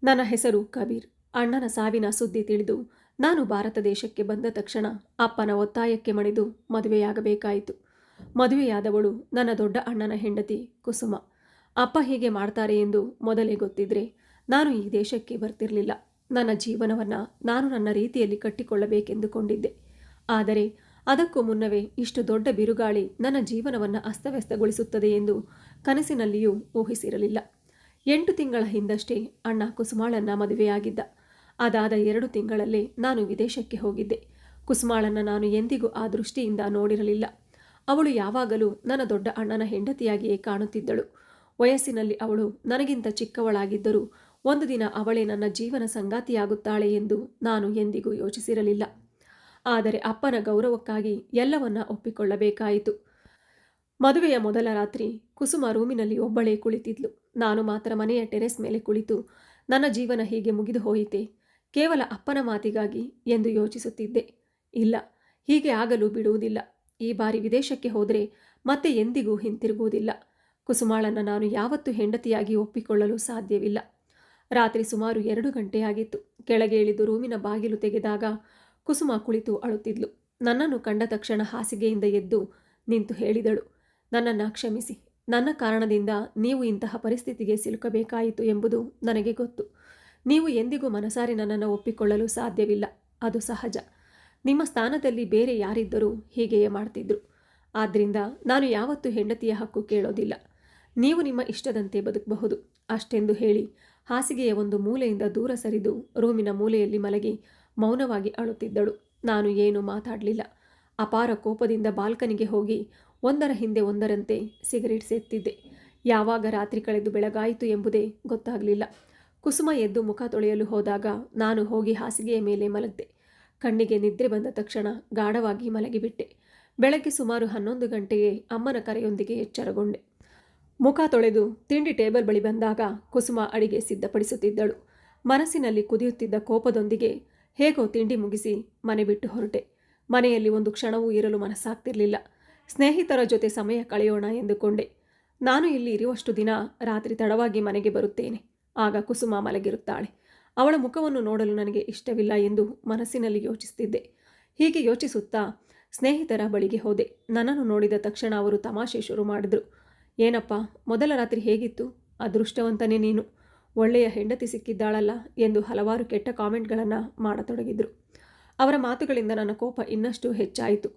ನನ್ನ ಹೆಸರು ಕಬೀರ್. ಅಣ್ಣನ ಸಾವಿನ ಸುದ್ದಿ ತಿಳಿದು ನಾನು ಭಾರತ ದೇಶಕ್ಕೆ ಬಂದ ತಕ್ಷಣ ಅಪ್ಪನ ಒತ್ತಾಯಕ್ಕೆ ಮಣಿದು ಮದುವೆಯಾಗಬೇಕಾಯಿತು. ಮದುವೆಯಾದವಳು ನನ್ನ ದೊಡ್ಡ ಅಣ್ಣನ ಹೆಂಡತಿ ಕುಸುಮ. ಅಪ್ಪ ಹೀಗೆ ಮಾಡ್ತಾರೆ ಎಂದು ಮೊದಲೇ ಗೊತ್ತಿದ್ರೆ ನಾನು ಈ ದೇಶಕ್ಕೆ ಬರ್ತಿರಲಿಲ್ಲ. ನನ್ನ ಜೀವನವನ್ನು ನಾನು ನನ್ನ ರೀತಿಯಲ್ಲಿ ಕಟ್ಟಿಕೊಳ್ಳಬೇಕೆಂದುಕೊಂಡಿದ್ದೆ. ಆದರೆ ಅದಕ್ಕೂ ಮುನ್ನವೇ ಇಷ್ಟು ದೊಡ್ಡ ಬಿರುಗಾಳಿ ನನ್ನ ಜೀವನವನ್ನು ಅಸ್ತವ್ಯಸ್ತಗೊಳಿಸುತ್ತದೆ ಎಂದು ಕನಸಿನಲ್ಲಿಯೂ ಊಹಿಸಿರಲಿಲ್ಲ. 8 ತಿಂಗಳ ಹಿಂದಷ್ಟೇ ಅಣ್ಣ ಕುಸುಮಾಳನ್ನ ಮದುವೆಯಾಗಿದ್ದ. ಅದಾದ 2 ತಿಂಗಳಲ್ಲೇ ನಾನು ವಿದೇಶಕ್ಕೆ ಹೋಗಿದ್ದೆ. ಕುಸುಮಾಳನ್ನು ನಾನು ಎಂದಿಗೂ ಆ ದೃಷ್ಟಿಯಿಂದ ನೋಡಿರಲಿಲ್ಲ. ಅವಳು ಯಾವಾಗಲೂ ನನ್ನ ದೊಡ್ಡ ಅಣ್ಣನ ಹೆಂಡತಿಯಾಗಿಯೇ ಕಾಣುತ್ತಿದ್ದಳು. ವಯಸ್ಸಿನಲ್ಲಿ ಅವಳು ನನಗಿಂತ ಚಿಕ್ಕವಳಾಗಿದ್ದರೂ ಒಂದು ದಿನ ಅವಳೇ ನನ್ನ ಜೀವನ ಸಂಗಾತಿಯಾಗುತ್ತಾಳೆ ಎಂದು ನಾನು ಎಂದಿಗೂ ಯೋಚಿಸಿರಲಿಲ್ಲ. ಆದರೆ ಅಪ್ಪನ ಗೌರವಕ್ಕಾಗಿ ಎಲ್ಲವನ್ನ ಒಪ್ಪಿಕೊಳ್ಳಬೇಕಾಯಿತು. ಮದುವೆಯ ಮೊದಲ ರಾತ್ರಿ ಕುಸುಮ ರೂಮಿನಲ್ಲಿ ಒಬ್ಬಳೇ ಕುಳಿತಿದ್ಲು. ನಾನು ಮಾತ್ರ ಮನೆಯ ಟೆರೆಸ್ ಮೇಲೆ ಕುಳಿತು ನನ್ನ ಜೀವನ ಹೀಗೆ ಮುಗಿದು ಹೋಯಿತೆ, ಕೇವಲ ಅಪ್ಪನ ಮಾತಿಗಾಗಿ ಎಂದು ಯೋಚಿಸುತ್ತಿದ್ದೆ. ಇಲ್ಲ, ಹೀಗೆ ಆಗಲು ಬಿಡುವುದಿಲ್ಲ. ಈ ಬಾರಿ ವಿದೇಶಕ್ಕೆ ಹೋದರೆ ಮತ್ತೆ ಎಂದಿಗೂ ಹಿಂತಿರುಗುವುದಿಲ್ಲ. ಕುಸುಮಾಳನ್ನು ನಾನು ಯಾವತ್ತೂ ಹೆಂಡತಿಯಾಗಿ ಒಪ್ಪಿಕೊಳ್ಳಲು ಸಾಧ್ಯವಿಲ್ಲ. ರಾತ್ರಿ ಸುಮಾರು 2 ಗಂಟೆಯಾಗಿತ್ತು. ಕೆಳಗೆ ಇಳಿದು ರೂಮಿನ ಬಾಗಿಲು ತೆಗೆದಾಗ ಕುಸುಮ ಕುಳಿತು ಅಳುತ್ತಿದ್ಲು. ನನ್ನನ್ನು ಕಂಡ ತಕ್ಷಣ ಹಾಸಿಗೆಯಿಂದ ಎದ್ದು ನಿಂತು ಹೇಳಿದಳು, ನನ್ನನ್ನು ಕ್ಷಮಿಸಿ. ನನ್ನ ಕಾರಣದಿಂದ ನೀವು ಇಂತಹ ಪರಿಸ್ಥಿತಿಗೆ ಸಿಲುಕಬೇಕಾಯಿತು ಎಂಬುದು ನನಗೆ ಗೊತ್ತು. ನೀವು ಎಂದಿಗೂ ಮನಸಾರಿ ನನ್ನನ್ನು ಒಪ್ಪಿಕೊಳ್ಳಲು ಸಾಧ್ಯವಿಲ್ಲ. ಅದು ಸಹಜ. ನಿಮ್ಮ ಸ್ಥಾನದಲ್ಲಿ ಬೇರೆ ಯಾರಿದ್ದರೂ ಹೀಗೆಯೇ ಮಾಡ್ತಿದ್ರು. ಆದ್ದರಿಂದ ನಾನು ಯಾವತ್ತೂ ಹೆಂಡತಿಯ ಹಕ್ಕು ಕೇಳೋದಿಲ್ಲ. ನೀವು ನಿಮ್ಮ ಇಷ್ಟದಂತೆ ಬದುಕಬಹುದು ಅಷ್ಟೆಂದು ಹೇಳಿ ಹಾಸಿಗೆಯ ಒಂದು ಮೂಲೆಯಿಂದ ದೂರ ಸರಿದು ರೂಮಿನ ಮೂಲೆಯಲ್ಲಿ ಮಲಗಿ ಮೌನವಾಗಿ ಅಳುತ್ತಿದ್ದಳು. ನಾನು ಏನೂ ಮಾತಾಡಲಿಲ್ಲ. ಅಪಾರ ಕೋಪದಿಂದ ಬಾಲ್ಕನಿಗೆ ಹೋಗಿ ಒಂದರ ಹಿಂದೆ ಒಂದರಂತೆ ಸಿಗರೇಟ್ ಸೇದ್ತಿದ್ದೆ. ಯಾವಾಗ ರಾತ್ರಿ ಕಳೆದು ಬೆಳಗಾಯಿತು ಎಂಬುದೇ ಗೊತ್ತಾಗಲಿಲ್ಲ. ಕುಸುಮ ಎದ್ದು ಮುಖ ತೊಳೆಯಲು ಹೋದಾಗ ನಾನು ಹೋಗಿ ಹಾಸಿಗೆಯ ಮೇಲೆ ಮಲಗಿದೆ. ಕಣ್ಣಿಗೆ ನಿದ್ರೆ ಬಂದ ತಕ್ಷಣ ಗಾಢವಾಗಿ ಮಲಗಿಬಿಟ್ಟೆ. ಬೆಳಗ್ಗೆ ಸುಮಾರು 11 ಗಂಟೆಗೆ ಅಮ್ಮನ ಕರೆಯೊಂದಿಗೆ ಎಚ್ಚರಗೊಂಡೆ. ಮುಖ ತೊಳೆದು ತಿಂಡಿ ಟೇಬಲ್ ಬಳಿ ಬಂದಾಗ ಕುಸುಮ ಅಡಿಗೆ ಸಿದ್ಧಪಡಿಸುತ್ತಿದ್ದಳು. ಮನಸ್ಸಿನಲ್ಲಿ ಕುದಿಯುತ್ತಿದ್ದ ಕೋಪದೊಂದಿಗೆ ಹೇಗೋ ತಿಂಡಿ ಮುಗಿಸಿ ಮನೆ ಬಿಟ್ಟು ಹೊರಟೆ. ಮನೆಯಲ್ಲಿ ಒಂದು ಕ್ಷಣವೂ ಇರಲು ಮನಸ್ಸಾಗ್ತಿರಲಿಲ್ಲ. ಸ್ನೇಹಿತರ ಜೊತೆ ಸಮಯ ಕಳೆಯೋಣ ಎಂದುಕೊಂಡೆ. ನಾನು ಇಲ್ಲಿ ಇರುವಷ್ಟು ದಿನ ರಾತ್ರಿ ತಡವಾಗಿ ಮನೆಗೆ ಬರುತ್ತೇನೆ. ಆಗ ಕುಸುಮ ಮಲಗಿರುತ್ತಾಳೆ. ಅವಳ ಮುಖವನ್ನು ನೋಡಲು ನನಗೆ ಇಷ್ಟವಿಲ್ಲ ಎಂದು ಮನಸ್ಸಿನಲ್ಲಿ ಯೋಚಿಸುತ್ತಿದ್ದೆ. ಹೀಗೆ ಯೋಚಿಸುತ್ತಾ ಸ್ನೇಹಿತರ ಬಳಿಗೆ ಹೋದೆ. ನನ್ನನ್ನು ನೋಡಿದ ತಕ್ಷಣ ಅವರು ತಮಾಷೆ ಶುರು ಮಾಡಿದ್ರು. ಏನಪ್ಪ, ಮೊದಲ ರಾತ್ರಿ ಹೇಗಿತ್ತು? ಅದೃಷ್ಟವಂತನೇ ನೀನು, ಒಳ್ಳೆಯ ಹೆಂಡತಿ ಸಿಕ್ಕಿದ್ದಾಳಲ್ಲ ಎಂದು ಹಲವಾರು ಕೆಟ್ಟ ಕಾಮೆಂಟ್ಗಳನ್ನು ಮಾಡತೊಡಗಿದ್ರು. ಅವರ ಮಾತುಗಳಿಂದ ನನ್ನ ಕೋಪ ಇನ್ನಷ್ಟು ಹೆಚ್ಚಾಯಿತು.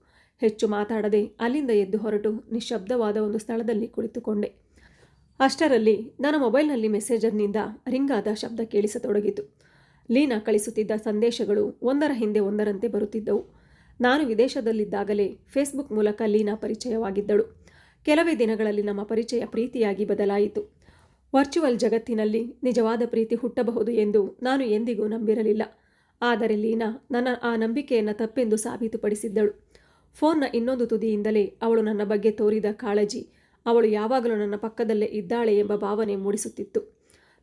ಹೆಚ್ಚು ಮಾತಾಡದೆ ಅಲ್ಲಿಂದ ಎದ್ದು ಹೊರಟು ನಿಶ್ಶಬ್ದವಾದ ಒಂದು ಸ್ಥಳದಲ್ಲಿ ಕುಳಿತುಕೊಂಡೆ. ಅಷ್ಟರಲ್ಲಿ ನನ್ನ ಮೊಬೈಲ್ನಲ್ಲಿ ಮೆಸೇಜರ್ನಿಂದ ರಿಂಗಾದ ಶಬ್ದ ಕೇಳಿಸತೊಡಗಿತು. ಲೀನಾ ಕಳಿಸುತ್ತಿದ್ದ ಸಂದೇಶಗಳು ಒಂದರ ಹಿಂದೆ ಒಂದರಂತೆ ಬರುತ್ತಿದ್ದವು. ನಾನು ವಿದೇಶದಲ್ಲಿದ್ದಾಗಲೇ ಫೇಸ್ಬುಕ್ ಮೂಲಕ ಲೀನಾ ಪರಿಚಯವಾಗಿದ್ದಳು. ಕೆಲವೇ ದಿನಗಳಲ್ಲಿ ನಮ್ಮ ಪರಿಚಯ ಪ್ರೀತಿಯಾಗಿ ಬದಲಾಯಿತು. ವರ್ಚುವಲ್ ಜಗತ್ತಿನಲ್ಲಿ ನಿಜವಾದ ಪ್ರೀತಿ ಹುಟ್ಟಬಹುದು ಎಂದು ನಾನು ಎಂದಿಗೂ ನಂಬಿರಲಿಲ್ಲ. ಆದರೆ ಲೀನಾ ನನ್ನ ಆ ನಂಬಿಕೆಯನ್ನು ತಪ್ಪೆಂದು ಸಾಬೀತುಪಡಿಸಿದ್ದಳು. ಫೋನ್ನ ಇನ್ನೊಂದು ತುದಿಯಿಂದಲೇ ಅವಳು ನನ್ನ ಬಗ್ಗೆ ತೋರಿದ ಕಾಳಜಿ, ಅವಳು ಯಾವಾಗಲೂ ನನ್ನ ಪಕ್ಕದಲ್ಲೇ ಇದ್ದಾಳೆ ಎಂಬ ಭಾವನೆ ಮೂಡಿಸುತ್ತಿತ್ತು.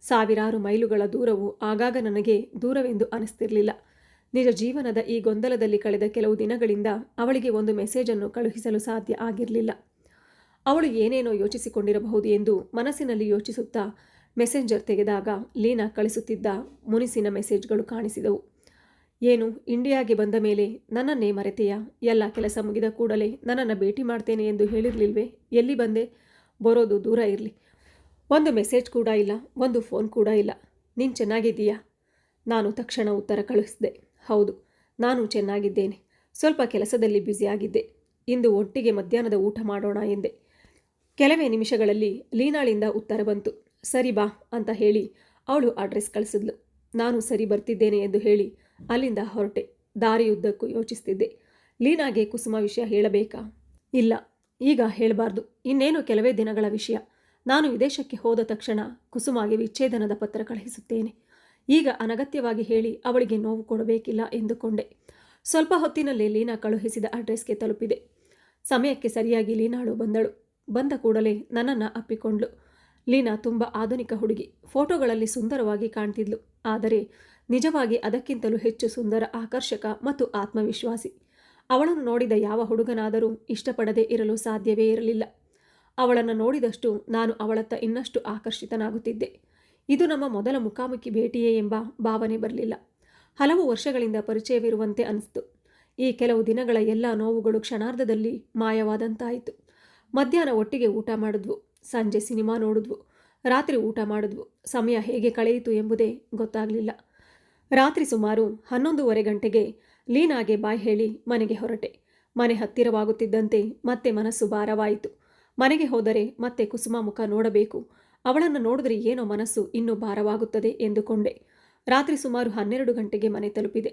ಸಾವಿರಾರು ಮೈಲುಗಳ ದೂರವು ಆಗಾಗ ನನಗೆ ದೂರವೆಂದು ಅನಿಸ್ತಿರಲಿಲ್ಲ. ನಿಜ ಜೀವನದ ಈ ಗೊಂದಲದಲ್ಲಿ ಕಳೆದ ಕೆಲವು ದಿನಗಳಿಂದ ಅವಳಿಗೆ ಒಂದು ಮೆಸೇಜನ್ನು ಕಳುಹಿಸಲು ಸಾಧ್ಯ ಆಗಿರಲಿಲ್ಲ. ಅವಳು ಏನೇನೋ ಯೋಚಿಸಿಕೊಂಡಿರಬಹುದು ಎಂದು ಮನಸ್ಸಿನಲ್ಲಿ ಯೋಚಿಸುತ್ತಾ ಮೆಸೆಂಜರ್ ತೆಗೆದಾಗ ಲೀನಾ ಕಳಿಸುತ್ತಿದ್ದ ಮುನಿಸಿನ ಮೆಸೇಜ್ಗಳು ಕಾಣಿಸಿದವು. ಏನು, ಇಂಡಿಯಾಗೆ ಬಂದ ಮೇಲೆ ನನ್ನನ್ನೇ ಮರೆತೆಯಾ? ಎಲ್ಲ ಕೆಲಸ ಮುಗಿದ ಕೂಡಲೇ ನನ್ನನ್ನು ಭೇಟಿ ಮಾಡ್ತೇನೆ ಎಂದು ಹೇಳಿರಲಿಲ್ವೇ? ಎಲ್ಲಿ ಬಂದೆ? ಬರೋದು ದೂರ ಇರಲಿ, ಒಂದು ಮೆಸೇಜ್ ಕೂಡ ಇಲ್ಲ, ಒಂದು ಫೋನ್ ಕೂಡ ಇಲ್ಲ. ನೀನು ಚೆನ್ನಾಗಿದ್ದೀಯಾ? ನಾನು ತಕ್ಷಣ ಉತ್ತರ ಕಳಿಸಿದೆ. ಹೌದು, ನಾನು ಚೆನ್ನಾಗಿದ್ದೇನೆ. ಸ್ವಲ್ಪ ಕೆಲಸದಲ್ಲಿ ಬ್ಯುಸಿಯಾಗಿದ್ದೆ. ಇಂದು ಒಟ್ಟಿಗೆ ಮಧ್ಯಾಹ್ನದ ಊಟ ಮಾಡೋಣ ಎಂದೆ. ಕೆಲವೇ ನಿಮಿಷಗಳಲ್ಲಿ ಲೀನಾಳಿಂದ ಉತ್ತರ ಬಂತು. ಸರಿ ಬಾ ಅಂತ ಹೇಳಿ ಅವಳು ಅಡ್ರೆಸ್ ಕಳಿಸಿದ್ಲು. ನಾನು ಸರಿ ಬರ್ತಿದ್ದೇನೆ ಎಂದು ಹೇಳಿ ಅಲ್ಲಿಂದ ಹೊರಟೆ. ದಾರಿಯುದ್ದಕ್ಕೂ ಯೋಚಿಸ್ತಿದ್ದೆ. ಲೀನಾಗೆ ಕುಸುಮ ವಿಷಯ ಹೇಳಬೇಕಾ? ಇಲ್ಲ, ಈಗ ಹೇಳಬಾರ್ದು. ಇನ್ನೇನು ಕೆಲವೇ ದಿನಗಳ ವಿಷಯ. ನಾನು ವಿದೇಶಕ್ಕೆ ಹೋದ ತಕ್ಷಣ ಕುಸುಮಾಗೆ ವಿಚ್ಛೇದನದ ಪತ್ರ ಕಳುಹಿಸುತ್ತೇನೆ. ಈಗ ಅನಗತ್ಯವಾಗಿ ಹೇಳಿ ಅವಳಿಗೆ ನೋವು ಕೊಡಬೇಕಿಲ್ಲ ಎಂದುಕೊಂಡೆ. ಸ್ವಲ್ಪ ಹೊತ್ತಿನಲ್ಲೇ ಲೀನಾ ಕಳುಹಿಸಿದ ಅಡ್ರೆಸ್ಗೆ ತಲುಪಿದೆ. ಸಮಯಕ್ಕೆ ಸರಿಯಾಗಿ ಲೀನಾಳು ಬಂದಳು. ಬಂದ ಕೂಡಲೇ ನನ್ನನ್ನು ಅಪ್ಪಿಕೊಂಡ್ಳು. ಲೀನಾ ತುಂಬ ಆಧುನಿಕ ಹುಡುಗಿ. ಫೋಟೋಗಳಲ್ಲಿ ಸುಂದರವಾಗಿ ಕಾಣ್ತಿದ್ಲು. ಆದರೆ ನಿಜವಾಗಿ ಅದಕ್ಕಿಂತಲೂ ಹೆಚ್ಚು ಸುಂದರ, ಆಕರ್ಷಕ ಮತ್ತು ಆತ್ಮವಿಶ್ವಾಸಿ. ಅವಳನ್ನು ನೋಡಿದ ಯಾವ ಹುಡುಗನಾದರೂ ಇಷ್ಟಪಡದೇ ಇರಲು ಸಾಧ್ಯವೇ ಇರಲಿಲ್ಲ. ಅವಳನ್ನು ನೋಡಿದಷ್ಟು ನಾನು ಅವಳತ್ತ ಇನ್ನಷ್ಟು ಆಕರ್ಷಿತನಾಗುತ್ತಿದ್ದೆ. ಇದು ನಮ್ಮ ಮೊದಲ ಮುಖಾಮುಖಿ ಭೇಟಿಯೇ ಎಂಬ ಭಾವನೆ ಬರಲಿಲ್ಲ. ಹಲವು ವರ್ಷಗಳಿಂದ ಪರಿಚಯವಿರುವಂತೆ ಅನಿಸ್ತು. ಈ ಕೆಲವು ದಿನಗಳ ಎಲ್ಲ ನೋವುಗಳು ಕ್ಷಣಾರ್ಧದಲ್ಲಿ ಮಾಯವಾದಂತಾಯಿತು. ಮಧ್ಯಾಹ್ನ ಒಟ್ಟಿಗೆ ಊಟ ಮಾಡಿದ್ವು, ಸಂಜೆ ಸಿನಿಮಾ ನೋಡಿದ್ವು, ರಾತ್ರಿ ಊಟ ಮಾಡಿದ್ವು. ಸಮಯ ಹೇಗೆ ಕಳೆಯಿತು ಎಂಬುದೇ ಗೊತ್ತಾಗಲಿಲ್ಲ. ರಾತ್ರಿ ಸುಮಾರು 11:30 ಗಂಟೆಗೆ ಲೀನಾಗೆ ಬಾಯ್ ಹೇಳಿ ಮನೆಗೆ ಹೊರಟೆ. ಮನೆ ಹತ್ತಿರವಾಗುತ್ತಿದ್ದಂತೆ ಮತ್ತೆ ಮನಸ್ಸು ಭಾರವಾಯಿತು. ಮನೆಗೆ ಹೋದರೆ ಮತ್ತೆ ಕುಸುಮ ಮುಖ ನೋಡಬೇಕು, ಅವಳನ್ನು ನೋಡಿದ್ರೆ ಏನೋ ಮನಸ್ಸು ಇನ್ನೂ ಭಾರವಾಗುತ್ತದೆ ಎಂದುಕೊಂಡೆ. ರಾತ್ರಿ ಸುಮಾರು 12 ಗಂಟೆಗೆ ಮನೆ ತಲುಪಿದೆ.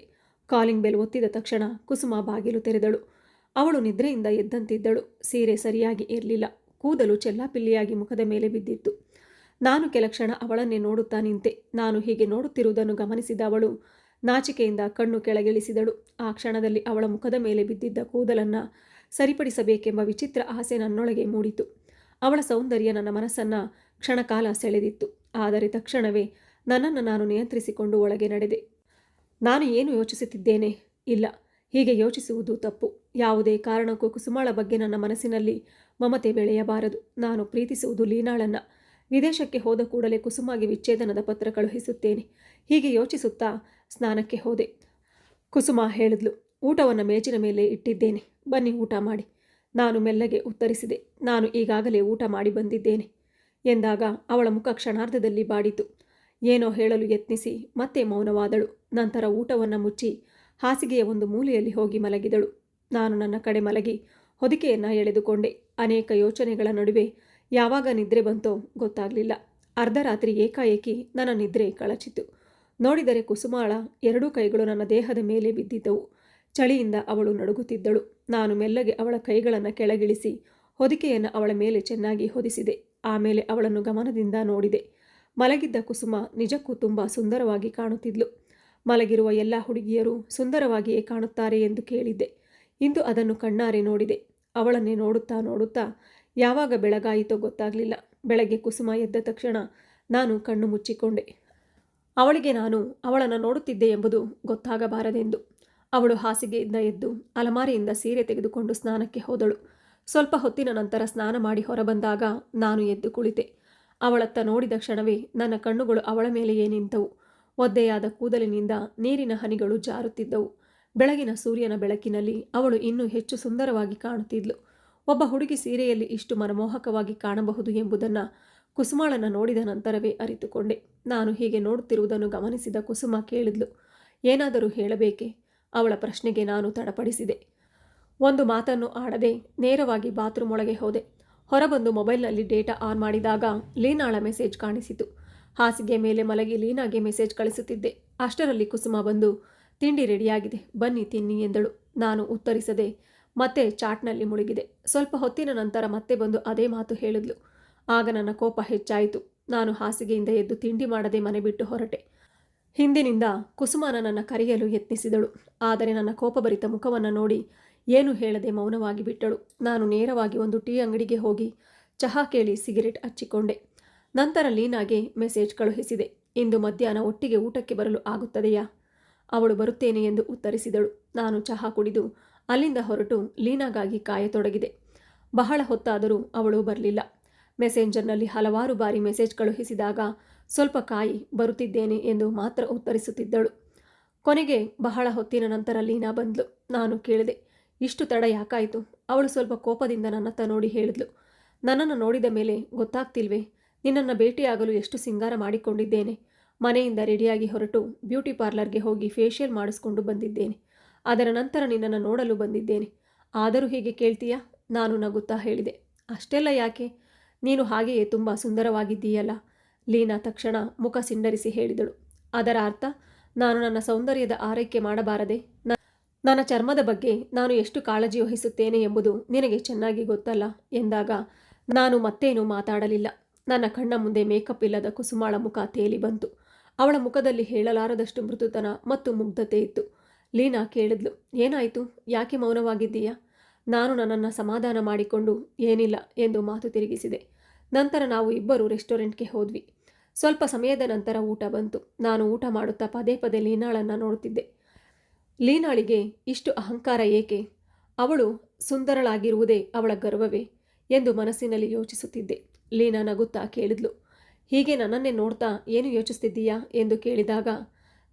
ಕಾಲಿಂಗ್ ಬೆಲ್ ಒತ್ತಿದ ತಕ್ಷಣ ಕುಸುಮ ಬಾಗಿಲು ತೆರೆದಳು. ಅವಳು ನಿದ್ರೆಯಿಂದ ಎದ್ದಂತಿದ್ದಳು. ಸೀರೆ ಸರಿಯಾಗಿ ಇರಲಿಲ್ಲ. ಕೂದಲು ಚೆಲ್ಲಾಪಿಲ್ಲಿಯಾಗಿ ಮುಖದ ಮೇಲೆ ಬಿದ್ದಿತ್ತು. ನಾನು ಕೆಲ ಕ್ಷಣ ಅವಳನ್ನೇ ನೋಡುತ್ತಾ ನಿಂತೆ. ನಾನು ಹೀಗೆ ನೋಡುತ್ತಿರುವುದನ್ನು ಗಮನಿಸಿದ ಅವಳು ನಾಚಿಕೆಯಿಂದ ಕಣ್ಣು ಕೆಳಗಿಳಿಸಿದಳು. ಆ ಕ್ಷಣದಲ್ಲಿ ಅವಳ ಮುಖದ ಮೇಲೆ ಬಿದ್ದಿದ್ದ ಕೂದಲನ್ನು ಸರಿಪಡಿಸಬೇಕೆಂಬ ವಿಚಿತ್ರ ಆಸೆ ನನ್ನೊಳಗೆ ಮೂಡಿತು. ಅವಳ ಸೌಂದರ್ಯ ನನ್ನ ಮನಸ್ಸನ್ನು ಕ್ಷಣಕಾಲ ಸೆಳೆದಿತ್ತು. ಆದರೆ ತಕ್ಷಣವೇ ನನ್ನನ್ನು ನಾನು ನಿಯಂತ್ರಿಸಿಕೊಂಡು ಒಳಗೆ ನಡೆದೆ. ನಾನು ಏನು ಯೋಚಿಸುತ್ತಿದ್ದೇನೆ? ಇಲ್ಲ, ಹೀಗೆ ಯೋಚಿಸುವುದು ತಪ್ಪು. ಯಾವುದೇ ಕಾರಣಕ್ಕೂ ಕುಸುಮಾಳ ಬಗ್ಗೆ ನನ್ನ ಮನಸ್ಸಿನಲ್ಲಿ ಮಮತೆ ಬೆಳೆಯಬಾರದು. ನಾನು ಪ್ರೀತಿಸುವುದು ಲೀನಾಳನ್ನು. ವಿದೇಶಕ್ಕೆ ಹೋದ ಕೂಡಲೇ ಕುಸುಮಾಗೆ ವಿಚ್ಛೇದನದ ಪತ್ರ ಕಳುಹಿಸುತ್ತೇನೆ. ಹೀಗೆ ಯೋಚಿಸುತ್ತಾ ಸ್ನಾನಕ್ಕೆ ಹೋದೆ. ಕುಸುಮ ಹೇಳಿದ್ಲು, ಊಟವನ್ನು ಮೇಜಿನ ಮೇಲೆ ಇಟ್ಟಿದ್ದೇನೆ, ಬನ್ನಿ ಊಟ ಮಾಡಿ. ನಾನು ಮೆಲ್ಲಗೆ ಉತ್ತರಿಸಿದೆ, ನಾನು ಈಗಾಗಲೇ ಊಟ ಮಾಡಿ ಬಂದಿದ್ದೇನೆ ಎಂದಾಗ ಅವಳ ಮುಖ ಕ್ಷಣಾರ್ಧದಲ್ಲಿ ಬಾಡಿತು. ಏನೋ ಹೇಳಲು ಯತ್ನಿಸಿ ಮತ್ತೆ ಮೌನವಾದಳು. ನಂತರ ಊಟವನ್ನು ಮುಚ್ಚಿ ಹಾಸಿಗೆಯ ಒಂದು ಮೂಲೆಯಲ್ಲಿ ಹೋಗಿ ಮಲಗಿದಳು. ನಾನು ನನ್ನ ಕಡೆ ಮಲಗಿ ಹೊದಿಕೆಯನ್ನು ಎಳೆದುಕೊಂಡೆ. ಅನೇಕ ಯೋಚನೆಗಳ ನಡುವೆ ಯಾವಾಗ ನಿದ್ರೆ ಬಂತೋ ಗೊತ್ತಾಗಲಿಲ್ಲ. ಅರ್ಧರಾತ್ರಿ ಏಕಾಏಕಿ ನನ್ನ ನಿದ್ರೆ ಕಳಚಿತು. ನೋಡಿದರೆ ಕುಸುಮಾಳ 2 ಕೈಗಳು ನನ್ನ ದೇಹದ ಮೇಲೆ ಬಿದ್ದಿದ್ದವು. ಚಳಿಯಿಂದ ಅವಳು ನಡುಗುತ್ತಿದ್ದಳು. ನಾನು ಮೆಲ್ಲಗೆ ಅವಳ ಕೈಗಳನ್ನು ಕೆಳಗಿಳಿಸಿ ಹೊದಿಕೆಯನ್ನು ಅವಳ ಮೇಲೆ ಚೆನ್ನಾಗಿ ಹೊದಿಸಿದೆ. ಆಮೇಲೆ ಅವಳನ್ನು ಗಮನದಿಂದ ನೋಡಿದೆ. ಮಲಗಿದ್ದ ಕುಸುಮ ನಿಜಕ್ಕೂ ತುಂಬ ಸುಂದರವಾಗಿ ಕಾಣುತ್ತಿದ್ಲು. ಮಲಗಿರುವ ಎಲ್ಲ ಹುಡುಗಿಯರು ಸುಂದರವಾಗಿಯೇ ಕಾಣುತ್ತಾರೆ ಎಂದು ಕೇಳಿದ್ದೆ. ಇಂದು ಅದನ್ನು ಕಣ್ಣಾರೆ ನೋಡಿದೆ. ಅವಳನ್ನೇ ನೋಡುತ್ತಾ ನೋಡುತ್ತಾ ಯಾವಾಗ ಬೆಳಗಾಯಿತೋ ಗೊತ್ತಾಗಲಿಲ್ಲ. ಬೆಳಗ್ಗೆ ಕುಸುಮ ಎದ್ದ ತಕ್ಷಣ ನಾನು ಕಣ್ಣು ಮುಚ್ಚಿಕೊಂಡೆ. ಅವಳಿಗೆ ನಾನು ಅವಳನ್ನು ನೋಡುತ್ತಿದ್ದೆ ಎಂಬುದು ಗೊತ್ತಾಗಬಾರದೆಂದು. ಅವಳು ಹಾಸಿಗೆಯಿಂದ ಎದ್ದು ಅಲಮಾರಿಯಿಂದ ಸೀರೆ ತೆಗೆದುಕೊಂಡು ಸ್ನಾನಕ್ಕೆ ಹೋದಳು. ಸ್ವಲ್ಪ ಹೊತ್ತಿನ ನಂತರ ಸ್ನಾನ ಮಾಡಿ ಹೊರಬಂದಾಗ ನಾನು ಎದ್ದು ಕುಳಿತೆ. ಅವಳತ್ತ ನೋಡಿದ ಕ್ಷಣವೇ ನನ್ನ ಕಣ್ಣುಗಳು ಅವಳ ಮೇಲೆಯೇ ನಿಂತವು. ಒದ್ದೆಯಾದ ಕೂದಲಿನಿಂದ ನೀರಿನ ಹನಿಗಳು ಜಾರುತ್ತಿದ್ದವು. ಬೆಳಗಿನ ಸೂರ್ಯನ ಬೆಳಕಿನಲ್ಲಿ ಅವಳು ಇನ್ನೂ ಹೆಚ್ಚು ಸುಂದರವಾಗಿ ಕಾಣುತ್ತಿದ್ಲು. ಒಬ್ಬ ಹುಡುಗಿ ಸೀರೆಯಲ್ಲಿ ಇಷ್ಟು ಮನಮೋಹಕವಾಗಿ ಕಾಣಬಹುದು ಎಂಬುದನ್ನು ಕುಸುಮಾಳನ್ನು ನೋಡಿದ ನಂತರವೇ ಅರಿತುಕೊಂಡೆ. ನಾನು ಹೀಗೆ ನೋಡುತ್ತಿರುವುದನ್ನು ಗಮನಿಸಿದ ಕುಸುಮ ಕೇಳಿದ್ಲು, ಏನಾದರೂ ಹೇಳಬೇಕೆ? ಅವಳ ಪ್ರಶ್ನೆಗೆ ನಾನು ತಡಪಡಿಸಿದೆ. ಒಂದು ಮಾತನ್ನು ಆಡದೆ ನೇರವಾಗಿ ಬಾತ್ರೂಮ್ ಒಳಗೆ ಹೋದೆ. ಹೊರಬಂದು ಮೊಬೈಲ್ನಲ್ಲಿ ಡೇಟಾ ಆನ್ ಮಾಡಿದಾಗ ಲೀನಾಳ ಮೆಸೇಜ್ ಕಾಣಿಸಿತು. ಹಾಸಿಗೆ ಮೇಲೆ ಮಲಗಿ ಲೀನಾಗೆ ಮೆಸೇಜ್ ಕಳಿಸುತ್ತಿದ್ದೆ. ಅಷ್ಟರಲ್ಲಿ ಕುಸುಮ ಬಂದು, ತಿಂಡಿ ರೆಡಿಯಾಗಿದೆ, ಬನ್ನಿ ತಿನ್ನಿ ಎಂದಳು. ನಾನು ಉತ್ತರಿಸದೆ ಮತ್ತೆ ಚಾಟ್ನಲ್ಲಿ ಮುಳುಗಿದೆ. ಸ್ವಲ್ಪ ಹೊತ್ತಿನ ನಂತರ ಮತ್ತೆ ಬಂದು ಅದೇ ಮಾತು ಹೇಳಿದ್ಲು. ಆಗ ನನ್ನ ಕೋಪ ಹೆಚ್ಚಾಯಿತು. ನಾನು ಹಾಸಿಗೆಯಿಂದ ಎದ್ದು ತಿಂಡಿ ಮಾಡದೆ ಮನೆ ಬಿಟ್ಟು ಹೊರಟೆ. ಹಿಂದಿನಿಂದ ಕುಸುಮ ನನ್ನನ್ನು ಕರೆಯಲು ಯತ್ನಿಸಿದಳು. ಆದರೆ ನನ್ನ ಕೋಪಭರಿತ ಮುಖವನ್ನು ನೋಡಿ ಏನೂ ಹೇಳದೆ ಮೌನವಾಗಿ ಬಿಟ್ಟಳು. ನಾನು ನೇರವಾಗಿ ಒಂದು ಟೀ ಅಂಗಡಿಗೆ ಹೋಗಿ ಚಹಾ ಕೇಳಿ ಸಿಗರೆಟ್ ಹಚ್ಚಿಕೊಂಡೆ. ನಂತರ ಲೀನಾಗೆ ಮೆಸೇಜ್ ಕಳುಹಿಸಿದೆ. ಇಂದು ಮಧ್ಯಾಹ್ನ ಒಟ್ಟಿಗೆ ಊಟಕ್ಕೆ ಬರಲು ಆಗುತ್ತದೆಯಾ? ಅವಳು ಬರುತ್ತೇನೆ ಎಂದು ಉತ್ತರಿಸಿದಳು. ನಾನು ಚಹಾ ಕುಡಿದು ಅಲ್ಲಿಂದ ಹೊರಟು ಲೀನಾಗಾಗಿ ಕಾಯತೊಡಗಿದೆ. ಬಹಳ ಹೊತ್ತಾದರೂ ಅವಳು ಬರಲಿಲ್ಲ. ಮೆಸೆಂಜರ್ನಲ್ಲಿ ಹಲವಾರು ಬಾರಿ ಮೆಸೇಜ್ ಕಳುಹಿಸಿದಾಗ ಸ್ವಲ್ಪ ಕಾಯಿ, ಬರುತ್ತಿದ್ದೇನೆ ಎಂದು ಮಾತ್ರ ಉತ್ತರಿಸುತ್ತಿದ್ದಳು. ಕೊನೆಗೆ ಬಹಳ ಹೊತ್ತಿನ ನಂತರ ಲೀನಾ ಬಂದ್ಲು. ನಾನು ಕೇಳಿದೆ, ಇಷ್ಟು ತಡ ಯಾಕಾಯಿತು? ಅವಳು ಸ್ವಲ್ಪ ಕೋಪದಿಂದ ನನ್ನತ್ತ ನೋಡಿ ಹೇಳಿದ್ಲು, ನನ್ನನ್ನು ನೋಡಿದ ಮೇಲೆ ಗೊತ್ತಾಗ್ತಿಲ್ವೇ? ನಿನ್ನನ್ನು ಭೇಟಿಯಾಗಲು ಎಷ್ಟು ಸಿಂಗಾರ ಮಾಡಿಕೊಂಡಿದ್ದೇನೆ. ಮನೆಯಿಂದ ರೆಡಿಯಾಗಿ ಹೊರಟು ಬ್ಯೂಟಿ ಪಾರ್ಲರ್ಗೆ ಹೋಗಿ ಫೇಶಿಯಲ್ ಮಾಡಿಸ್ಕೊಂಡು ಬಂದಿದ್ದೇನೆ. ಅದರ ನಂತರ ನಿನ್ನನ್ನು ನೋಡಲು ಬಂದಿದ್ದೇನೆ. ಆದರೂ ಹೀಗೆ ಕೇಳ್ತೀಯಾ? ನಾನು ನಗುತ್ತಾ ಹೇಳಿದೆ, ಅಷ್ಟೆಲ್ಲ ಯಾಕೆ? ನೀನು ಹಾಗೆಯೇ ತುಂಬ ಸುಂದರವಾಗಿದ್ದೀಯಲ್ಲ. ಲೀನಾ ತಕ್ಷಣ ಮುಖ ಸಿಂಡರಿಸಿ ಹೇಳಿದಳು, ಅದರ ಅರ್ಥ ನಾನು ನನ್ನ ಸೌಂದರ್ಯದ ಆರೈಕೆ ಮಾಡಬಾರದೆ? ನನ್ನ ಚರ್ಮದ ಬಗ್ಗೆ ನಾನು ಎಷ್ಟು ಕಾಳಜಿ ವಹಿಸುತ್ತೇನೆ ಎಂಬುದು ನಿನಗೆ ಚೆನ್ನಾಗಿ ಗೊತ್ತಲ್ಲ ಎಂದಾಗ ನಾನು ಮತ್ತೇನೂ ಮಾತಾಡಲಿಲ್ಲ. ನನ್ನ ಕಣ್ಣ ಮುಂದೆ ಮೇಕಪ್ ಇಲ್ಲದ ಕುಸುಮಾಳ ಮುಖ ತೇಲಿ ಬಂತು. ಅವಳ ಮುಖದಲ್ಲಿ ಹೇಳಲಾರದಷ್ಟು ಮೃದುತನ ಮತ್ತು ಮುಗ್ಧತೆ ಇತ್ತು. ಲೀನಾ ಕೇಳಿದ್ಲು, ಏನಾಯಿತು? ಯಾಕೆ ಮೌನವಾಗಿದ್ದೀಯಾ? ನಾನು ನನ್ನನ್ನು ಸಮಾಧಾನ ಮಾಡಿಕೊಂಡು ಏನಿಲ್ಲ ಎಂದು ಮಾತು ತಿರುಗಿಸಿದೆ. ನಂತರ ನಾವು ಇಬ್ಬರು ರೆಸ್ಟೋರೆಂಟ್ಗೆ ಹೋದ್ವಿ. ಸ್ವಲ್ಪ ಸಮಯದ ನಂತರ ಊಟ ಬಂತು. ನಾನು ಊಟ ಮಾಡುತ್ತಾ ಪದೇ ಪದೇ ಲೀನಾಳನ್ನು ನೋಡುತ್ತಿದ್ದೆ. ಲೀನಾಳಿಗೆ ಇಷ್ಟು ಅಹಂಕಾರ ಏಕೆ? ಅವಳು ಸುಂದರಳಾಗಿರುವುದೇ ಅವಳ ಗರ್ವವೇ ಎಂದು ಮನಸ್ಸಿನಲ್ಲಿ ಯೋಚಿಸುತ್ತಿದ್ದೆ. ಲೀನಾ ನಗುತ್ತಾ ಕೇಳಿದ್ಲು, ಹೀಗೆ ನನ್ನನ್ನೇ ನೋಡ್ತಾ ಏನು ಯೋಚಿಸ್ತಿದ್ದೀಯಾ ಎಂದು ಕೇಳಿದಾಗ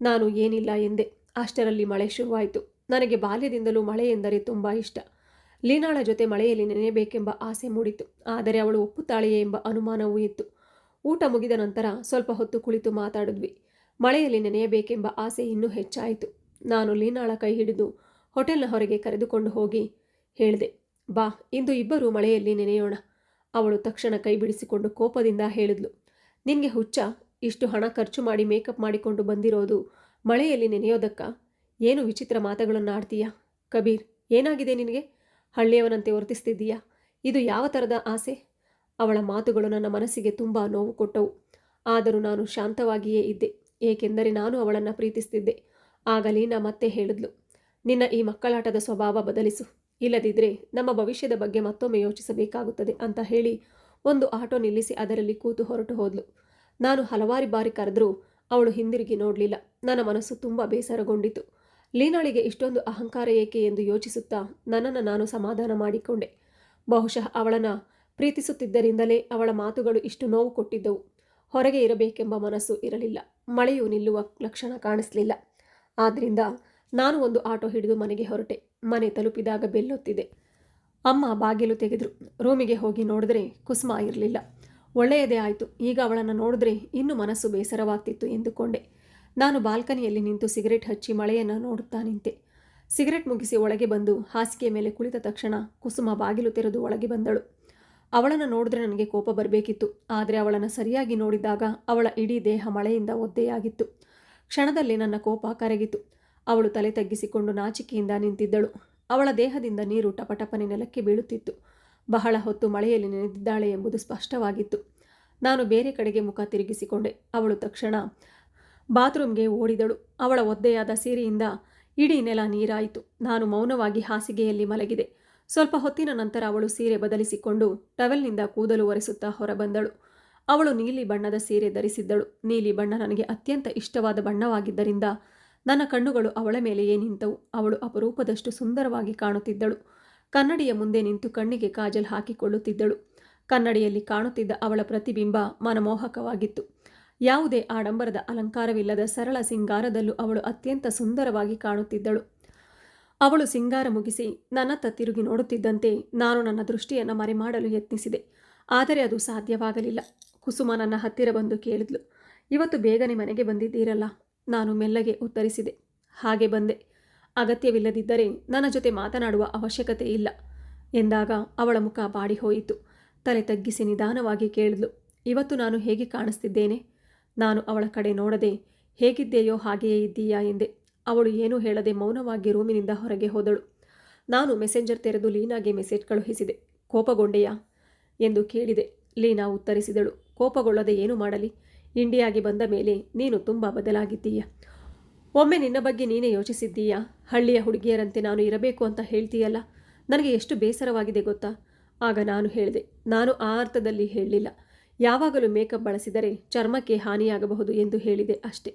ನಾನು ಏನಿಲ್ಲ ಎಂದೆ. ಅಷ್ಟರಲ್ಲಿ ಮಳೆ ಶುರುವಾಯಿತು. ನನಗೆ ಬಾಲ್ಯದಿಂದಲೂ ಮಳೆ ಎಂದರೆ ತುಂಬ ಇಷ್ಟ. ಲೀನಾಳ ಜೊತೆ ಮಳೆಯಲ್ಲಿ ನೆನೆಯಬೇಕೆಂಬ ಆಸೆ ಮೂಡಿತು. ಆದರೆ ಅವಳು ಒಪ್ಪುತ್ತಾಳೆಯೇ ಎಂಬ ಅನುಮಾನವೂ ಇತ್ತು. ಊಟ ಮುಗಿದ ನಂತರ ಸ್ವಲ್ಪ ಹೊತ್ತು ಕುಳಿತು ಮಾತಾಡಿದ್ವಿ. ಮಳೆಯಲ್ಲಿ ನೆನೆಯಬೇಕೆಂಬ ಆಸೆ ಇನ್ನೂ ಹೆಚ್ಚಾಯಿತು. ನಾನು ಲೀನಾಳ ಕೈ ಹಿಡಿದು ಹೋಟೆಲ್ನ ಹೊರಗೆ ಕರೆದುಕೊಂಡು ಹೋಗಿ ಹೇಳಿದೆ, ಬಾ, ಇಂದು ಇಬ್ಬರು ಮಳೆಯಲ್ಲಿ ನೆನೆಯೋಣ. ಅವಳು ತಕ್ಷಣ ಕೈ ಬಿಡಿಸಿಕೊಂಡು ಕೋಪದಿಂದ ಹೇಳಿದ್ಲು, ನಿನಗೆ ಹುಚ್ಚ? ಇಷ್ಟು ಹಣ ಖರ್ಚು ಮಾಡಿ ಮೇಕಪ್ ಮಾಡಿಕೊಂಡು ಬಂದಿರೋದು ಮಳೆಯಲ್ಲಿ ನೆನೆಯೋದಕ್ಕ? ಏನು ವಿಚಿತ್ರ ಮಾತುಗಳನ್ನು ಆಡ್ತೀಯಾ? ಕಬೀರ್, ಏನಾಗಿದೆ ನಿನಗೆ? ಹಳ್ಳಿಯವನಂತೆ ವರ್ತಿಸ್ತಿದ್ದೀಯಾ? ಇದು ಯಾವ ಥರದ ಆಸೆ? ಅವಳ ಮಾತುಗಳು ನನ್ನ ಮನಸ್ಸಿಗೆ ತುಂಬ ನೋವು ಕೊಟ್ಟವು. ಆದರೂ ನಾನು ಶಾಂತವಾಗಿಯೇ ಇದ್ದೆ, ಏಕೆಂದರೆ ನಾನು ಅವಳನ್ನು ಪ್ರೀತಿಸ್ತಿದ್ದೆ. ಆಗ ಲೀನಾ ಮತ್ತೆ ಹೇಳಿದ್ಲು, ನಿನ್ನ ಈ ಮಕ್ಕಳಾಟದ ಸ್ವಭಾವ ಬದಲಿಸು, ಇಲ್ಲದಿದ್ದರೆ ನಮ್ಮ ಭವಿಷ್ಯದ ಬಗ್ಗೆ ಮತ್ತೊಮ್ಮೆ ಯೋಚಿಸಬೇಕಾಗುತ್ತದೆ ಅಂತ ಹೇಳಿ ಒಂದು ಆಟೋ ನಿಲ್ಲಿಸಿ ಅದರಲ್ಲಿ ಕೂತು ಹೊರಟು ಹೋದ್ಲು. ನಾನು ಹಲವಾರು ಬಾರಿ ಕರೆದರೂ ಅವಳು ಹಿಂದಿರುಗಿ ನೋಡಲಿಲ್ಲ. ನನ್ನ ಮನಸ್ಸು ತುಂಬ ಬೇಸರಗೊಂಡಿತು. ಲೀನಾಳಿಗೆ ಇಷ್ಟೊಂದು ಅಹಂಕಾರ ಏಕೆ ಎಂದು ಯೋಚಿಸುತ್ತಾ ನನ್ನನ್ನು ನಾನು ಸಮಾಧಾನ ಮಾಡಿಕೊಂಡೆ. ಬಹುಶಃ ಅವಳನ್ನು ಪ್ರೀತಿಸುತ್ತಿದ್ದರಿಂದಲೇ ಅವಳ ಮಾತುಗಳು ಇಷ್ಟು ನೋವು ಕೊಟ್ಟಿದ್ದವು. ಹೊರಗೆ ಇರಬೇಕೆಂಬ ಮನಸ್ಸು ಇರಲಿಲ್ಲ. ಮಳೆಯು ನಿಲ್ಲುವ ಲಕ್ಷಣ ಕಾಣಿಸಲಿಲ್ಲ. ಆದ್ದರಿಂದ ನಾನು ಒಂದು ಆಟೋ ಹಿಡಿದು ಮನೆಗೆ ಹೊರಟೆ. ಮನೆ ತಲುಪಿದಾಗ ಬೆಲ್ಲೊತ್ತಿದೆ. ಅಮ್ಮ ಬಾಗಿಲು ತೆಗೆದ್ರು. ರೂಮಿಗೆ ಹೋಗಿ ನೋಡಿದ್ರೆ ಕುಸುಮ ಇರಲಿಲ್ಲ. ಒಳ್ಳೆಯದೇ ಆಯಿತು. ಈಗ ಅವಳನ್ನು ನೋಡಿದ್ರೆ ಇನ್ನೂ ಮನಸ್ಸು ಬೇಸರವಾಗ್ತಿತ್ತು ಎಂದುಕೊಂಡೆ. ನಾನು ಬಾಲ್ಕನಿಯಲ್ಲಿ ನಿಂತು ಸಿಗರೆಟ್ ಹಚ್ಚಿ ಮಳೆಯನ್ನು ನೋಡುತ್ತಾ ನಿಂತೆ. ಸಿಗರೆಟ್ ಮುಗಿಸಿ ಒಳಗೆ ಬಂದು ಹಾಸಿಗೆ ಮೇಲೆ ಕುಳಿತ ತಕ್ಷಣ ಕುಸುಮ ಬಾಗಿಲು ತೆರೆದು ಒಳಗೆ ಬಂದಳು. ಅವಳನ್ನು ನೋಡಿದ್ರೆ ನನಗೆ ಕೋಪ ಬರಬೇಕಿತ್ತು. ಆದರೆ ಅವಳನ್ನು ಸರಿಯಾಗಿ ನೋಡಿದಾಗ ಅವಳ ಇಡೀ ದೇಹ ಮಳೆಯಿಂದ ಒದ್ದೆಯಾಗಿತ್ತು. ಕ್ಷಣದಲ್ಲಿ ನನ್ನ ಕೋಪ ಕರಗಿತು. ಅವಳು ತಲೆ ತಗ್ಗಿಸಿಕೊಂಡು ನಾಚಿಕೆಯಿಂದ ನಿಂತಿದ್ದಳು. ಅವಳ ದೇಹದಿಂದ ನೀರು ಟಪಟಪನೆ ನೆಲಕ್ಕೆ ಬೀಳುತ್ತಿತ್ತು. ಬಹಳ ಹೊತ್ತು ಮಳೆಯಲ್ಲಿ ನೆನೆದಿದ್ದಾಳೆ ಎಂಬುದು ಸ್ಪಷ್ಟವಾಗಿತ್ತು. ನಾನು ಬೇರೆ ಕಡೆಗೆ ಮುಖ ತಿರುಗಿಸಿಕೊಂಡೆ. ಅವಳು ತಕ್ಷಣ ಬಾತ್ರೂಮ್ಗೆ ಓಡಿದಳು. ಅವಳ ಒದ್ದೆಯಾದ ಸೀರೆಯಿಂದ ಇಡೀ ನೆಲ ನೀರಾಯಿತು. ನಾನು ಮೌನವಾಗಿ ಹಾಸಿಗೆಯಲ್ಲಿ ಮಲಗಿದೆ. ಸ್ವಲ್ಪ ಹೊತ್ತಿನ ನಂತರ ಅವಳು ಸೀರೆ ಬದಲಿಸಿಕೊಂಡು ಟವೆಲ್ನಿಂದ ಕೂದಲು ಒರೆಸುತ್ತಾ ಹೊರಬಂದಳು. ಅವಳು ನೀಲಿ ಬಣ್ಣದ ಸೀರೆ ಧರಿಸಿದ್ದಳು. ನೀಲಿ ಬಣ್ಣ ನನಗೆ ಅತ್ಯಂತ ಇಷ್ಟವಾದ ಬಣ್ಣವಾಗಿದ್ದರಿಂದ ನನ್ನ ಕಣ್ಣುಗಳು ಅವಳ ಮೇಲೆಯೇ ನಿಂತವು. ಅವಳು ಅಪರೂಪದಷ್ಟು ಸುಂದರವಾಗಿ ಕಾಣುತ್ತಿದ್ದಳು. ಕನ್ನಡಿಯ ಮುಂದೆ ನಿಂತು ಕಣ್ಣಿಗೆ ಕಾಜಲ್ ಹಾಕಿಕೊಳ್ಳುತ್ತಿದ್ದಳು. ಕನ್ನಡಿಯಲ್ಲಿ ಕಾಣುತ್ತಿದ್ದ ಅವಳ ಪ್ರತಿಬಿಂಬ ಮನಮೋಹಕವಾಗಿತ್ತು. ಯಾವುದೇ ಆಡಂಬರದ ಅಲಂಕಾರವಿಲ್ಲದ ಸರಳ ಸಿಂಗಾರದಲ್ಲೂ ಅವಳು ಅತ್ಯಂತ ಸುಂದರವಾಗಿ ಕಾಣುತ್ತಿದ್ದಳು. ಅವಳು ಸಿಂಗಾರ ಮುಗಿಸಿ ನನ್ನತ್ತ ತಿರುಗಿ ನೋಡುತ್ತಿದ್ದಂತೆ ನಾನು ನನ್ನ ದೃಷ್ಟಿಯನ್ನು ಮರೆಮಾಡಲು ಯತ್ನಿಸಿದೆ. ಆದರೆ ಅದು ಸಾಧ್ಯವಾಗಲಿಲ್ಲ. ಕುಸುಮ ನನ್ನ ಹತ್ತಿರ ಬಂದು ಕೇಳಿದ್ಲು, ಇವತ್ತು ಬೇಗನೆ ಮನೆಗೆ ಬಂದಿದ್ದೀರಲ್ಲ? ನಾನು ಮೆಲ್ಲಗೆ ಉತ್ತರಿಸಿದೆ, ಹಾಗೆ ಬಂದೆ. ಅಗತ್ಯವಿಲ್ಲದಿದ್ದರೆ ನನ್ನ ಜೊತೆ ಮಾತನಾಡುವ ಅವಶ್ಯಕತೆ ಇಲ್ಲ ಎಂದಾಗ ಅವಳ ಮುಖ ಬಾಡಿ ಹೋಯಿತು. ತಲೆ ತಗ್ಗಿಸಿ ನಿಧಾನವಾಗಿ ಕೇಳಿದ್ಲು, ಇವತ್ತು ನಾನು ಹೇಗೆ ಕಾಣಿಸ್ತಿದ್ದೇನೆ? ನಾನು ಅವಳ ಕಡೆ ನೋಡದೆ, ಹೇಗಿದ್ದೆಯೋ ಹಾಗೆಯೇ ಇದ್ದೀಯಾ ಎಂದೆ. ಅವಳು ಏನೂ ಹೇಳದೆ ಮೌನವಾಗಿ ರೂಮಿನಿಂದ ಹೊರಗೆ ಹೋದಳು. ನಾನು ಮೆಸೆಂಜರ್ ತೆರೆದು ಲೀನಾಗೆ ಮೆಸೇಜ್ ಕಳುಹಿಸಿದೆ. ಕೋಪಗೊಂಡೆಯಾ ಎಂದು ಕೇಳಿದೆ. ಲೀನಾ ಉತ್ತರಿಸಿದಳು, ಕೋಪಗೊಳ್ಳದೆ ಏನು ಮಾಡಲಿ? ಇಂಡಿಯಾಗೆ ಬಂದ ಮೇಲೆ ನೀನು ತುಂಬ ಬದಲಾಗಿದ್ದೀಯ. ಒಮ್ಮೆ ನಿನ್ನ ಬಗ್ಗೆ ನೀನೇ ಯೋಚಿಸಿದ್ದೀಯಾ? ಹಳ್ಳಿಯ ಹುಡುಗಿಯರಂತೆ ನಾನು ಇರಬೇಕು ಅಂತ ಹೇಳ್ತೀಯಲ್ಲ, ನನಗೆ ಎಷ್ಟು ಬೇಸರವಾಗಿದೆ ಗೊತ್ತಾ? ಆಗ ನಾನು ಹೇಳಿದೆ, ನಾನು ಆ ಅರ್ಥದಲ್ಲಿ ಹೇಳಲಿಲ್ಲ. ಯಾವಾಗಲೂ ಮೇಕಪ್ ಬಳಸಿದರೆ ಚರ್ಮಕ್ಕೆ ಹಾನಿಯಾಗಬಹುದು ಎಂದು ಹೇಳಿದೆ ಅಷ್ಟೆ.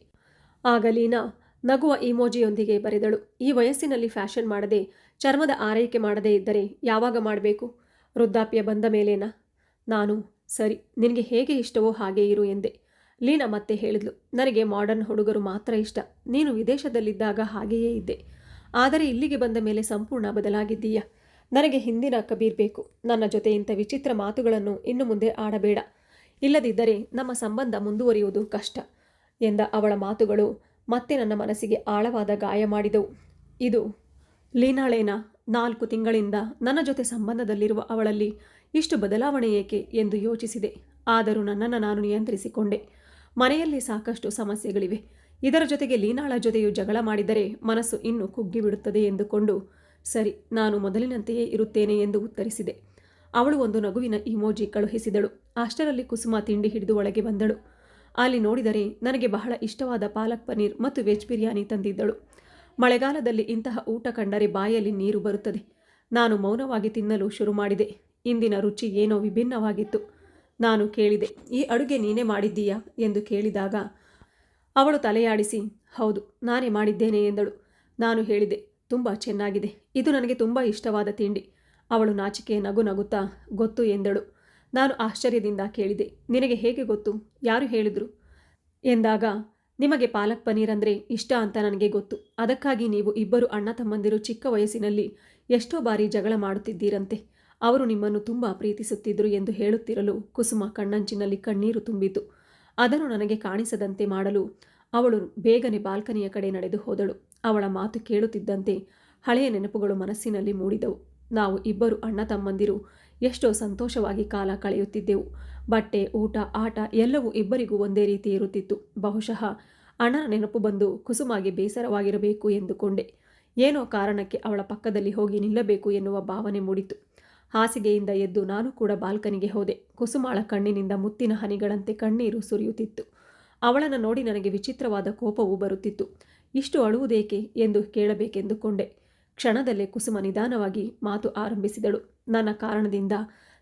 ಆಗ ಲೀನಾ ನಗುವ ಇಮೋಜಿಯೊಂದಿಗೆ ಬರೆದಳು, ಈ ವಯಸ್ಸಿನಲ್ಲಿ ಫ್ಯಾಷನ್ ಮಾಡದೆ, ಚರ್ಮದ ಆರೈಕೆ ಮಾಡದೇ ಇದ್ದರೆ ಯಾವಾಗ ಮಾಡಬೇಕು? ವೃದ್ಧಾಪ್ಯ ಬಂದ ಮೇಲೇನಾ? ನಾನು ಸರಿ, ನಿನಗೆ ಹೇಗೆ ಇಷ್ಟವೋ ಹಾಗೇ ಇರು ಎಂದೆ. ಲೀನಾ ಮತ್ತೆ ಹೇಳಿದ್ಲು, ನನಗೆ ಮಾಡರ್ನ್ ಹುಡುಗರು ಮಾತ್ರ ಇಷ್ಟ. ನೀನು ವಿದೇಶದಲ್ಲಿದ್ದಾಗ ಹಾಗೆಯೇ ಇದ್ದೆ, ಆದರೆ ಇಲ್ಲಿಗೆ ಬಂದ ಮೇಲೆ ಸಂಪೂರ್ಣ ಬದಲಾಗಿದ್ದೀಯ. ನನಗೆ ಹಿಂದಿನ ಕಬೀರ್ ಬೇಕು. ನನ್ನ ಜೊತೆ ಇಂಥ ವಿಚಿತ್ರ ಮಾತುಗಳನ್ನು ಇನ್ನು ಮುಂದೆ ಆಡಬೇಡ. ಇಲ್ಲದಿದ್ದರೆ ನಮ್ಮ ಸಂಬಂಧ ಮುಂದುವರಿಯುವುದು ಕಷ್ಟ ಎಂದ ಅವಳ ಮಾತುಗಳು ಮತ್ತೆ ನನ್ನ ಮನಸ್ಸಿಗೆ ಆಳವಾದ ಗಾಯ ಮಾಡಿದವು. ಇದು ಲೀನಾಳೇನಾ? 4 ತಿಂಗಳಿಂದ ನನ್ನ ಜೊತೆ ಸಂಬಂಧದಲ್ಲಿರುವ ಅವಳಲ್ಲಿ ಇಷ್ಟು ಬದಲಾವಣೆ ಏಕೆ ಎಂದು ಯೋಚಿಸಿದೆ. ಆದರೂ ನನ್ನನ್ನು ನಾನು ನಿಯಂತ್ರಿಸಿಕೊಂಡೆ. ಮನೆಯಲ್ಲಿ ಸಾಕಷ್ಟು ಸಮಸ್ಯೆಗಳಿವೆ. ಇದರ ಜೊತೆಗೆ ಲೀನಾಳ ಜೊತೆಯೂ ಜಗಳ ಮಾಡಿದರೆ ಮನಸ್ಸು ಇನ್ನೂ ಕುಗ್ಗಿಬಿಡುತ್ತದೆ ಎಂದುಕೊಂಡು, ಸರಿ, ನಾನು ಮೊದಲಿನಂತೆಯೇ ಇರುತ್ತೇನೆ ಎಂದು ಉತ್ತರಿಸಿದೆ. ಅವಳು ಒಂದು ನಗುವಿನ ಇಮೋಜಿ ಕಳುಹಿಸಿದಳು. ಅಷ್ಟರಲ್ಲಿ ಕುಸುಮ ತಿಂಡಿ ಹಿಡಿದು ಒಳಗೆ ಬಂದಳು. ಅಲ್ಲಿ ನೋಡಿದರೆ ನನಗೆ ಬಹಳ ಇಷ್ಟವಾದ ಪಾಲಕ್ ಪನ್ನೀರ್ ಮತ್ತು ವೆಜ್ ಬಿರಿಯಾನಿ ತಂದಿದ್ದಳು. ಮಳೆಗಾಲದಲ್ಲಿ ಇಂತಹ ಊಟ ಕಂಡರೆ ಬಾಯಲ್ಲಿ ನೀರು ಬರುತ್ತದೆ. ನಾನು ಮೌನವಾಗಿ ತಿನ್ನಲು ಶುರು ಮಾಡಿದೆ. ಇಂದಿನ ರುಚಿ ಏನೋ ವಿಭಿನ್ನವಾಗಿತ್ತು. ನಾನು ಕೇಳಿದೆ, ಈ ಅಡುಗೆ ನೀನೇ ಮಾಡಿದ್ದೀಯಾ ಎಂದು ಕೇಳಿದಾಗ ಅವಳು ತಲೆಯಾಡಿಸಿ, ಹೌದು, ನಾನೇ ಮಾಡಿದ್ದೇನೆ ಎಂದಳು. ನಾನು ಹೇಳಿದೆ, ತುಂಬ ಚೆನ್ನಾಗಿದೆ, ಇದು ನನಗೆ ತುಂಬ ಇಷ್ಟವಾದ ತಿಂಡಿ. ಅವಳು ನಾಚಿಕೆ ನಗು ನಗುತ್ತಾ ಗೊತ್ತು ಎಂದಳು. ನಾನು ಆಶ್ಚರ್ಯದಿಂದ ಕೇಳಿದೆ, ನಿನಗೆ ಹೇಗೆ ಗೊತ್ತು? ಯಾರು ಹೇಳಿದ್ರು? ಎಂದಾಗ, ನಿಮಗೆ ಪಾಲಕ್ ಪನೀರ್ ಅಂದರೆ ಇಷ್ಟ ಅಂತ ನನಗೆ ಗೊತ್ತು. ಅದಕ್ಕಾಗಿ ನೀವು ಇಬ್ಬರು ಅಣ್ಣ ತಮ್ಮಂದಿರು ಚಿಕ್ಕ ವಯಸ್ಸಿನಲ್ಲಿ ಎಷ್ಟೋ ಬಾರಿ ಜಗಳ ಮಾಡುತ್ತಿದ್ದೀರಂತೆ. ಅವರು ನಿಮ್ಮನ್ನು ತುಂಬ ಪ್ರೀತಿಸುತ್ತಿದ್ದರು ಎಂದು ಹೇಳುತ್ತಿರಲು ಕುಸುಮ ಕಣ್ಣಂಚಿನಲ್ಲಿ ಕಣ್ಣೀರು ತುಂಬಿತು. ಅದನ್ನು ನನಗೆ ಕಾಣಿಸದಂತೆ ಮಾಡಲು ಅವಳು ಬೇಗನೆ ಬಾಲ್ಕನಿಯ ಕಡೆ ನಡೆದು ಹೋದಳು. ಅವಳ ಮಾತು ಕೇಳುತ್ತಿದ್ದಂತೆ ಹಳೆಯ ನೆನಪುಗಳು ಮನಸ್ಸಿನಲ್ಲಿ ಮೂಡಿದವು. ನಾವು ಇಬ್ಬರು ಅಣ್ಣ ತಮ್ಮಂದಿರು ಎಷ್ಟೋ ಸಂತೋಷವಾಗಿ ಕಾಲ ಕಳೆಯುತ್ತಿದ್ದೆವು. ಬಟ್ಟೆ, ಊಟ, ಆಟ ಎಲ್ಲವೂ ಇಬ್ಬರಿಗೂ ಒಂದೇ ರೀತಿ ಇರುತ್ತಿತ್ತು. ಬಹುಶಃ ಅಣ್ಣನ ನೆನಪು ಬಂದು ಕುಸುಮಾಗೆ ಬೇಸರವಾಗಿರಬೇಕು ಎಂದುಕೊಂಡೆ. ಏನೋ ಕಾರಣಕ್ಕೆ ಅವಳ ಪಕ್ಕದಲ್ಲಿ ಹೋಗಿ ನಿಲ್ಲಬೇಕು ಎನ್ನುವ ಭಾವನೆ ಮೂಡಿತು. ಹಾಸಿಗೆಯಿಂದ ಎದ್ದು ನಾನು ಕೂಡ ಬಾಲ್ಕನಿಗೆ ಹೋದೆ. ಕುಸುಮಾಳ ಕಣ್ಣಿನಿಂದ ಮುತ್ತಿನ ಹನಿಗಳಂತೆ ಕಣ್ಣೀರು ಸುರಿಯುತ್ತಿತ್ತು. ಅವಳನ್ನು ನೋಡಿ ನನಗೆ ವಿಚಿತ್ರವಾದ ಕೋಪವೂ ಬರುತ್ತಿತ್ತು. ಇಷ್ಟು ಅಳುವುದೇಕೆ ಎಂದು ಕೇಳಬೇಕೆಂದುಕೊಂಡೆ. ಕ್ಷಣದಲ್ಲೇ ಕುಸುಮ ನಿಧಾನವಾಗಿ ಮಾತು ಆರಂಭಿಸಿದಳು. ನನ್ನ ಕಾರಣದಿಂದ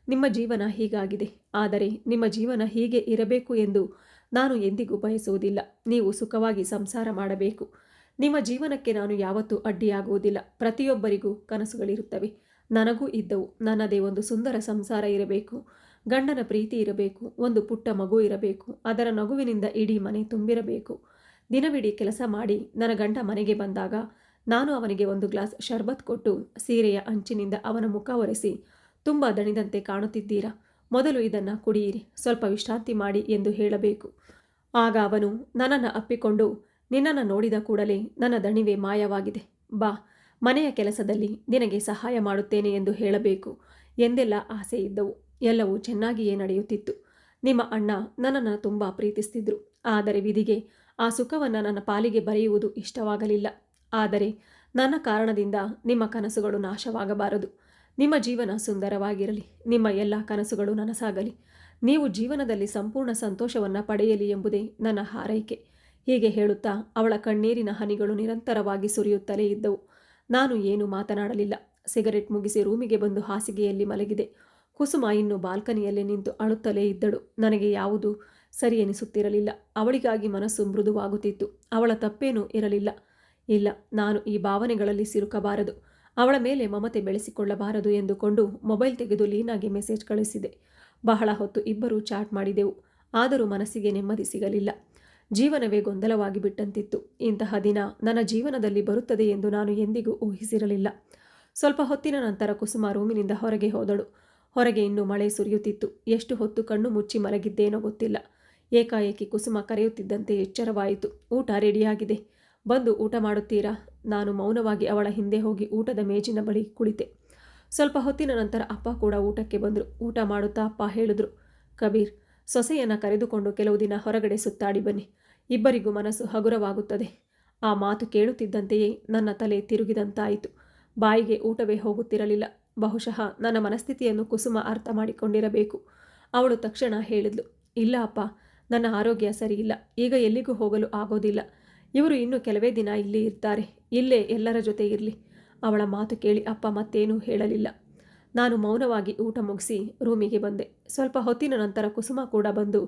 ನಿಮ್ಮ ಜೀವನ ಹೀಗಾಗಿದೆ. ಆದರೆ ನಿಮ್ಮ ಜೀವನ ಹೀಗೆ ಇರಬೇಕು ಎಂದು ನಾನು ಎಂದಿಗೂ ಬಯಸುವುದಿಲ್ಲ. ನೀವು ಸುಖವಾಗಿ ಸಂಸಾರ ಮಾಡಬೇಕು. ನಿಮ್ಮ ಜೀವನಕ್ಕೆ ನಾನು ಯಾವತ್ತೂ ಅಡ್ಡಿಯಾಗುವುದಿಲ್ಲ. ಪ್ರತಿಯೊಬ್ಬರಿಗೂ ಕನಸುಗಳಿರುತ್ತವೆ. ನನಗೂ ಇದ್ದವು. ನನ್ನದೇ ಒಂದು ಸುಂದರ ಸಂಸಾರ ಇರಬೇಕು. ಗಂಡನ ಪ್ರೀತಿ ಇರಬೇಕು. ಒಂದು ಪುಟ್ಟ ಮಗು ಇರಬೇಕು. ಅದರ ನಗುವಿನಿಂದ ಇಡೀ ಮನೆ ತುಂಬಿರಬೇಕು. ದಿನವಿಡೀ ಕೆಲಸ ಮಾಡಿ ನನ್ನ ಗಂಡ ಮನೆಗೆ ಬಂದಾಗ ನಾನು ಅವನಿಗೆ ಒಂದು ಗ್ಲಾಸ್ ಶರ್ಬತ್ ಕೊಟ್ಟು ಸೀರೆಯ ಅಂಚಿನಿಂದ ಅವನ ಮುಖ ಒರೆಸಿ, ತುಂಬ ದಣಿದಂತೆ ಕಾಣುತ್ತಿದ್ದೀರಾ, ಮೊದಲು ಇದನ್ನು ಕುಡಿಯಿರಿ, ಸ್ವಲ್ಪ ವಿಶ್ರಾಂತಿ ಮಾಡಿ ಎಂದು ಹೇಳಬೇಕು. ಆಗ ಅವನು ನನ್ನನ್ನು ಅಪ್ಪಿಕೊಂಡು, ನಿನ್ನನ್ನು ನೋಡಿದ ಕೂಡಲೇ ನನ್ನ ದಣಿವೆ ಮಾಯವಾಗಿದೆ, ಬಾ ಮನೆಯ ಕೆಲಸದಲ್ಲಿ ನಿನಗೆ ಸಹಾಯ ಮಾಡುತ್ತೇನೆ ಎಂದು ಹೇಳಬೇಕು ಎಂದೆಲ್ಲ ಆಸೆ ಇದ್ದವು. ಎಲ್ಲವೂ ಚೆನ್ನಾಗಿಯೇ ನಡೆಯುತ್ತಿತ್ತು. ನಿಮ್ಮ ಅಣ್ಣ ನನ್ನನ್ನು ತುಂಬ ಪ್ರೀತಿಸ್ತಿದ್ರು. ಆದರೆ ವಿಧಿಗೆ ಆ ಸುಖವನ್ನು ನನ್ನ ಪಾಲಿಗೆ ಬರೆಯುವುದು ಇಷ್ಟವಾಗಲಿಲ್ಲ. ಆದರೆ ನನ್ನ ಕಾರಣದಿಂದ ನಿಮ್ಮ ಕನಸುಗಳು ನಾಶವಾಗಬಾರದು. ನಿಮ್ಮ ಜೀವನ ಸುಂದರವಾಗಿರಲಿ. ನಿಮ್ಮ ಎಲ್ಲ ಕನಸುಗಳು ನನಸಾಗಲಿ. ನೀವು ಜೀವನದಲ್ಲಿ ಸಂಪೂರ್ಣ ಸಂತೋಷವನ್ನು ಪಡೆಯಲಿ ಎಂಬುದೇ ನನ್ನ ಹಾರೈಕೆ. ಹೀಗೆ ಹೇಳುತ್ತಾ ಅವಳ ಕಣ್ಣೀರಿನ ಹನಿಗಳು ನಿರಂತರವಾಗಿ ಸುರಿಯುತ್ತಲೇ ಇದ್ದವು. ನಾನು ಏನೂ ಮಾತನಾಡಲಿಲ್ಲ. ಸಿಗರೆಟ್ ಮುಗಿಸಿ ರೂಮಿಗೆ ಬಂದು ಹಾಸಿಗೆಯಲ್ಲಿ ಮಲಗಿದೆ. ಕುಸುಮ ಇನ್ನು ಬಾಲ್ಕನಿಯಲ್ಲಿ ನಿಂತು ಅಳುತ್ತಲೇ ಇದ್ದಳು. ನನಗೆ ಯಾವುದೂ ಸರಿ ಎನಿಸುತ್ತಿರಲಿಲ್ಲ. ಅವಳಿಗಾಗಿ ಮನಸ್ಸು ಮೃದುವಾಗುತ್ತಿತ್ತು. ಅವಳ ತಪ್ಪೇನೂ ಇರಲಿಲ್ಲ. ಇಲ್ಲ, ನಾನು ಈ ಭಾವನೆಗಳಲ್ಲಿ ಸಿಲುಕಬಾರದು. ಅವಳ ಮೇಲೆ ಮಮತೆ ಬೆಳೆಸಿಕೊಳ್ಳಬಾರದು ಎಂದುಕೊಂಡು ಮೊಬೈಲ್ ತೆಗೆದು ಲೀನಾಗೆ ಮೆಸೇಜ್ ಕಳಿಸಿದೆ. ಬಹಳ ಹೊತ್ತು ಇಬ್ಬರೂ ಚಾಟ್ ಮಾಡಿದೆವು. ಆದರೂ ಮನಸ್ಸಿಗೆ ನೆಮ್ಮದಿ ಸಿಗಲಿಲ್ಲ. ಜೀವನವೇ ಗೊಂದಲವಾಗಿ ಬಿಟ್ಟಂತಿತ್ತು. ಇಂತಹ ದಿನ ನನ್ನ ಜೀವನದಲ್ಲಿ ಬರುತ್ತದೆ ಎಂದು ನಾನು ಎಂದಿಗೂ ಊಹಿಸಿರಲಿಲ್ಲ. ಸ್ವಲ್ಪ ಹೊತ್ತಿನ ನಂತರ ಕುಸುಮ ರೂಮಿನಿಂದ ಹೊರಗೆ ಹೋದಳು. ಹೊರಗೆ ಇನ್ನೂ ಮಳೆ ಸುರಿಯುತ್ತಿತ್ತು. ಎಷ್ಟು ಹೊತ್ತು ಕಣ್ಣು ಮುಚ್ಚಿ ಮಲಗಿದ್ದೇನೋ ಗೊತ್ತಿಲ್ಲ. ಏಕಾಏಕಿ ಕುಸುಮ ಕರೆಯುತ್ತಿದ್ದಂತೆ ಎಚ್ಚರವಾಯಿತು. ಊಟ ರೆಡಿಯಾಗಿದೆ, ಬಂದು ಊಟ ಮಾಡುತ್ತೀರಾ? ನಾನು ಮೌನವಾಗಿ ಅವಳ ಹಿಂದೆ ಹೋಗಿ ಊಟದ ಮೇಜಿನ ಬಳಿ ಕುಳಿತೆ. ಸ್ವಲ್ಪ ಹೊತ್ತಿನ ನಂತರ ಅಪ್ಪ ಕೂಡ ಊಟಕ್ಕೆ ಬಂದರು. ಊಟ ಮಾಡುತ್ತಾ ಅಪ್ಪ ಹೇಳಿದ್ರು, ಕಬೀರ್, ಸೊಸೆಯನ್ನು ಕರೆದುಕೊಂಡು ಕೆಲವು ದಿನ ಹೊರಗಡೆ ಸುತ್ತಾಡಿ ಬನ್ನಿ. ಇಬ್ಬರಿಗೂ ಮನಸ್ಸು ಹಗುರವಾಗುತ್ತದೆ. ಆ ಮಾತು ಕೇಳುತ್ತಿದ್ದಂತೆಯೇ ನನ್ನ ತಲೆ ತಿರುಗಿದಂತಾಯಿತು. ಬಾಯಿಗೆ ಊಟವೇ ಹೋಗುತ್ತಿರಲಿಲ್ಲ. ಬಹುಶಃ ನನ್ನ ಮನಸ್ಥಿತಿಯನ್ನು ಕುಸುಮ ಅರ್ಥ ಮಾಡಿಕೊಂಡಿರಬೇಕು. ಅವಳು ತಕ್ಷಣ ಹೇಳಿದ್ಲು, ಇಲ್ಲ ಅಪ್ಪ, ನನ್ನ ಆರೋಗ್ಯ ಸರಿಯಿಲ್ಲ. ಈಗ ಎಲ್ಲಿಗೂ ಹೋಗಲು ಆಗೋದಿಲ್ಲ. ಇವರು ಇನ್ನು ಕೆಲವೇ ದಿನ ಇಲ್ಲಿ ಇರ್ತಾರೆ. ಇಲ್ಲೇ ಎಲ್ಲರ ಜೊತೆ ಇರಲಿ. ಅವಳ ಮಾತು ಕೇಳಿ ಅಪ್ಪ ಮತ್ತೇನೂ ಹೇಳಲಿಲ್ಲ. ನಾನು ಮೌನವಾಗಿ ಊಟ ಮುಗಿಸಿ ರೂಮಿಗೆ ಬಂದೆ. ಸ್ವಲ್ಪ ಹೊತ್ತಿನ ನಂತರ ಕುಸುಮ ಕೂಡ ಬಂದು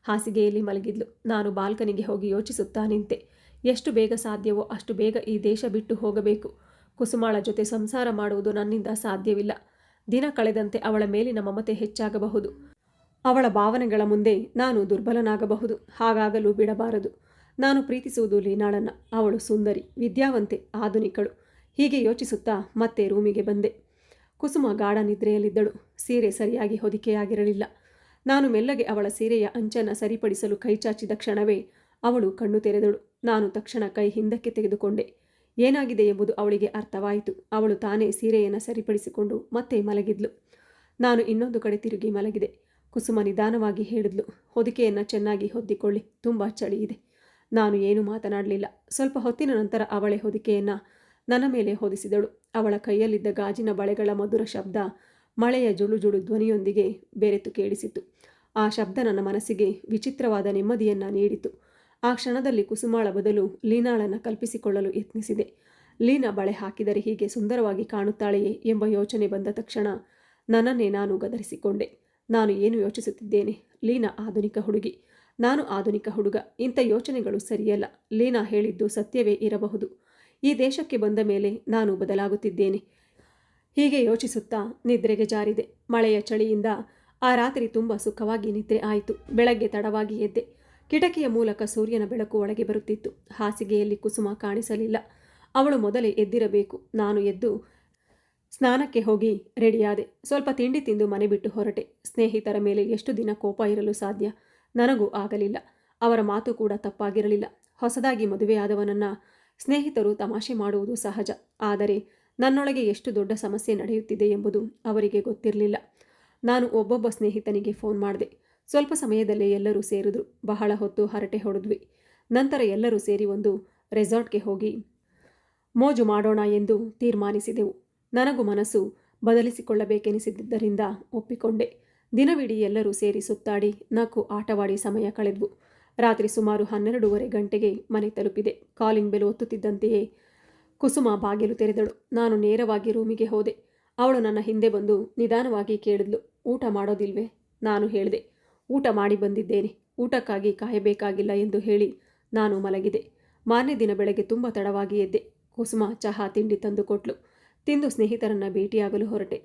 ಹಾಸಿಗೆಯಲ್ಲಿ ಮಲಗಿದ್ಲು. ನಾನು ಬಾಲ್ಕನಿಗೆ ಹೋಗಿ ಯೋಚಿಸುತ್ತಾ ನಿಂತೆ. ಎಷ್ಟು ಬೇಗ ಸಾಧ್ಯವೋ ಅಷ್ಟು ಬೇಗ ಈ ದೇಶ ಬಿಟ್ಟು ಹೋಗಬೇಕು. ಕುಸುಮಾಳ ಜೊತೆ ಸಂಸಾರ ಮಾಡುವುದು ನನ್ನಿಂದ ಸಾಧ್ಯವಿಲ್ಲ. ದಿನ ಕಳೆದಂತೆ ಅವಳ ಮೇಲಿನ ಮಮತೆ ಹೆಚ್ಚಾಗಬಹುದು. ಅವಳ ಭಾವನೆಗಳ ಮುಂದೆ ನಾನು ದುರ್ಬಲನಾಗಬಹುದು. ಹಾಗಾಗಲು ಬಿಡಬಾರದು. ನಾನು ಪ್ರೀತಿಸುವುದು ಲೀನಾಳನ್ನ. ಅವಳು ಸುಂದರಿ, ವಿದ್ಯಾವಂತೆ, ಆಧುನಿಕಳು. ಹೀಗೆ ಯೋಚಿಸುತ್ತಾ ಮತ್ತೆ ರೂಮಿಗೆ ಬಂದೆ. ಕುಸುಮ ಗಾಢ ನಿದ್ರೆಯಲ್ಲಿದ್ದಳು. ಸೀರೆ ಸರಿಯಾಗಿ ಹೊದಿಕೆಯಾಗಿರಲಿಲ್ಲ. ನಾನು ಮೆಲ್ಲಗೆ ಅವಳ ಸೀರೆಯ ಅಂಚನ್ನು ಸರಿಪಡಿಸಲು ಕೈಚಾಚಿದ ಕ್ಷಣವೇ ಅವಳು ಕಣ್ಣು ತೆರೆದಳು. ನಾನು ತಕ್ಷಣ ಕೈ ಹಿಂದಕ್ಕೆ ತೆಗೆದುಕೊಂಡೆ. ಏನಾಗಿದೆ ಎಂಬುದು ಅವಳಿಗೆ ಅರ್ಥವಾಯಿತು. ಅವಳು ತಾನೇ ಸೀರೆಯನ್ನು ಸರಿಪಡಿಸಿಕೊಂಡು ಮತ್ತೆ ಮಲಗಿದ್ಲು. ನಾನು ಇನ್ನೊಂದು ಕಡೆ ತಿರುಗಿ ಮಲಗಿದೆ. ಕುಸುಮ ನಿಧಾನವಾಗಿ ಹೇಳಿದ್ಲು, ಹೊದಿಕೆಯನ್ನು ಚೆನ್ನಾಗಿ ಹೊದ್ದಿಕೊಳ್ಳಿ, ತುಂಬ ಚಳಿ ಇದೆ. ನಾನು ಏನೂ ಮಾತನಾಡಲಿಲ್ಲ. ಸ್ವಲ್ಪ ಹೊತ್ತಿನ ನಂತರ ಅವಳೆ ಹೊದಿಕೆಯನ್ನು ನನ್ನ ಮೇಲೆ ಹೊದಿಸಿದಳು. ಅವಳ ಕೈಯಲ್ಲಿದ್ದ ಗಾಜಿನ ಬಳೆಗಳ ಮಧುರ ಶಬ್ದ ಮಳೆಯ ಜುಳುಜುಳು ಧ್ವನಿಯೊಂದಿಗೆ ಬೆರೆತು ಕೇಳಿಸಿತು. ಆ ಶಬ್ದ ನನ್ನ ಮನಸ್ಸಿಗೆ ವಿಚಿತ್ರವಾದ ನೆಮ್ಮದಿಯನ್ನು ನೀಡಿತು. ಆ ಕ್ಷಣದಲ್ಲಿ ಕುಸುಮಾಳ ಬದಲು ಲೀನಾಳನ್ನು ಕಲ್ಪಿಸಿಕೊಳ್ಳಲು ಯತ್ನಿಸಿದೆ. ಲೀನಾ ಬಳೆ ಹಾಕಿದರೆ ಹೀಗೆ ಸುಂದರವಾಗಿ ಕಾಣುತ್ತಾಳೆಯೇ ಎಂಬ ಯೋಚನೆ ಬಂದ ತಕ್ಷಣ ನನ್ನನ್ನೇ ನಾನು ಗದರಿಸಿಕೊಂಡೆ. ನಾನು ಏನು ಯೋಚಿಸುತ್ತಿದ್ದೇನೆ? ಲೀನಾ ಆಧುನಿಕ ಹುಡುಗಿ, ನಾನು ಆಧುನಿಕ ಹುಡುಗ. ಇಂಥ ಯೋಚನೆಗಳು ಸರಿಯಲ್ಲ. ಲೀನಾ ಹೇಳಿದ್ದು ಸತ್ಯವೇ ಇರಬಹುದು. ಈ ದೇಶಕ್ಕೆ ಬಂದ ಮೇಲೆ ನಾನು ಬದಲಾಗುತ್ತಿದ್ದೇನೆ. ಹೀಗೆ ಯೋಚಿಸುತ್ತಾ ನಿದ್ರೆಗೆ ಜಾರಿದೆ. ಮಳೆಯ ಚಳಿಯಿಂದ ಆ ರಾತ್ರಿ ತುಂಬ ಸುಖವಾಗಿ ನಿದ್ರೆ ಆಯಿತು. ಬೆಳಗ್ಗೆ ತಡವಾಗಿ ಎದ್ದೆ. ಕಿಟಕಿಯ ಮೂಲಕ ಸೂರ್ಯನ ಬೆಳಕು ಒಳಗೆ ಬರುತ್ತಿತ್ತು. ಹಾಸಿಗೆಯಲ್ಲಿ ಕುಸುಮ ಕಾಣಿಸಲಿಲ್ಲ. ಅವಳು ಮೊದಲೇ ಎದ್ದಿರಬೇಕು. ನಾನು ಎದ್ದು ಸ್ನಾನಕ್ಕೆ ಹೋಗಿ ರೆಡಿಯಾದೆ. ಸ್ವಲ್ಪ ತಿಂಡಿ ತಿಂದು ಮನೆ ಬಿಟ್ಟು ಹೊರಟೆ. ಸ್ನೇಹಿತರ ಮೇಲೆ ಎಷ್ಟು ದಿನ ಕೋಪ ಇರಲು ಸಾಧ್ಯ? ನನಗೂ ಆಗಲಿಲ್ಲ. ಅವರ ಮಾತು ಕೂಡ ತಪ್ಪಾಗಿರಲಿಲ್ಲ. ಹೊಸದಾಗಿ ಮದುವೆಯಾದವನನ್ನು ಸ್ನೇಹಿತರು ತಮಾಷೆ ಮಾಡುವುದು ಸಹಜ. ಆದರೆ ನನ್ನೊಳಗೆ ಎಷ್ಟು ದೊಡ್ಡ ಸಮಸ್ಯೆ ನಡೆಯುತ್ತಿದೆ ಎಂಬುದು ಅವರಿಗೆ ಗೊತ್ತಿರಲಿಲ್ಲ. ನಾನು ಒಬ್ಬೊಬ್ಬ ಸ್ನೇಹಿತನಿಗೆ ಫೋನ್ ಮಾಡಿದೆ. ಸ್ವಲ್ಪ ಸಮಯದಲ್ಲೇ ಎಲ್ಲರೂ ಸೇರಿದ್ರು. ಬಹಳ ಹೊತ್ತು ಹರಟೆ ಹೊಡೆದ್ವಿ. ನಂತರ ಎಲ್ಲರೂ ಸೇರಿ ಒಂದು ರೆಸಾರ್ಟ್ಗೆ ಹೋಗಿ ಮೋಜು ಮಾಡೋಣ ಎಂದು ತೀರ್ಮಾನಿಸಿದೆವು. ನನಗೂ ಮನಸ್ಸು ಬದಲಿಸಿಕೊಳ್ಳಬೇಕೆನಿಸಿದ್ದರಿಂದ ಒಪ್ಪಿಕೊಂಡೆ. ದಿನವಿಡೀ ಎಲ್ಲರೂ ಸೇರಿ ಸುತ್ತಾಡಿ ನಕ್ಕು ಆಟವಾಡಿ ಸಮಯ ಕಳೆದ್ವು. ರಾತ್ರಿ ಸುಮಾರು 12:30 ಗಂಟೆಗೆ ಮನೆ ತಲುಪಿದೆ. ಕಾಲಿಂಗ್ ಬೆಲ್ ಒತ್ತುತ್ತಿದ್ದಂತೆಯೇ ಕುಸುಮ ಬಾಗಿಲು ತೆರೆದಳು. ನಾನು ನೇರವಾಗಿ ರೂಮಿಗೆ ಹೋದೆ. ಅವಳು ನನ್ನ ಹಿಂದೆ ಬಂದು ನಿಧಾನವಾಗಿ ಕೇಳಿದ್ಲು, ಊಟ ಮಾಡೋದಿಲ್ವೇ? ನಾನು ಹೇಳಿದೆ, ಊಟ ಮಾಡಿ ಬಂದಿದ್ದೇನೆ, ಊಟಕ್ಕಾಗಿ ಕಾಯಬೇಕಾಗಿಲ್ಲ ಎಂದು ಹೇಳಿ ನಾನು ಮಲಗಿದೆ. ಮಾರನೇ ದಿನ ಬೆಳಗ್ಗೆ ತುಂಬ ತಡವಾಗಿ ಎದ್ದೆ. ಕುಸುಮ ಚಹಾ ತಿಂಡಿ ತಂದು ಕೊಟ್ಲು. ತಿಂದು ಸ್ನೇಹಿತರನ್ನು ಭೇಟಿಯಾಗಲು ಹೊರಟೆ.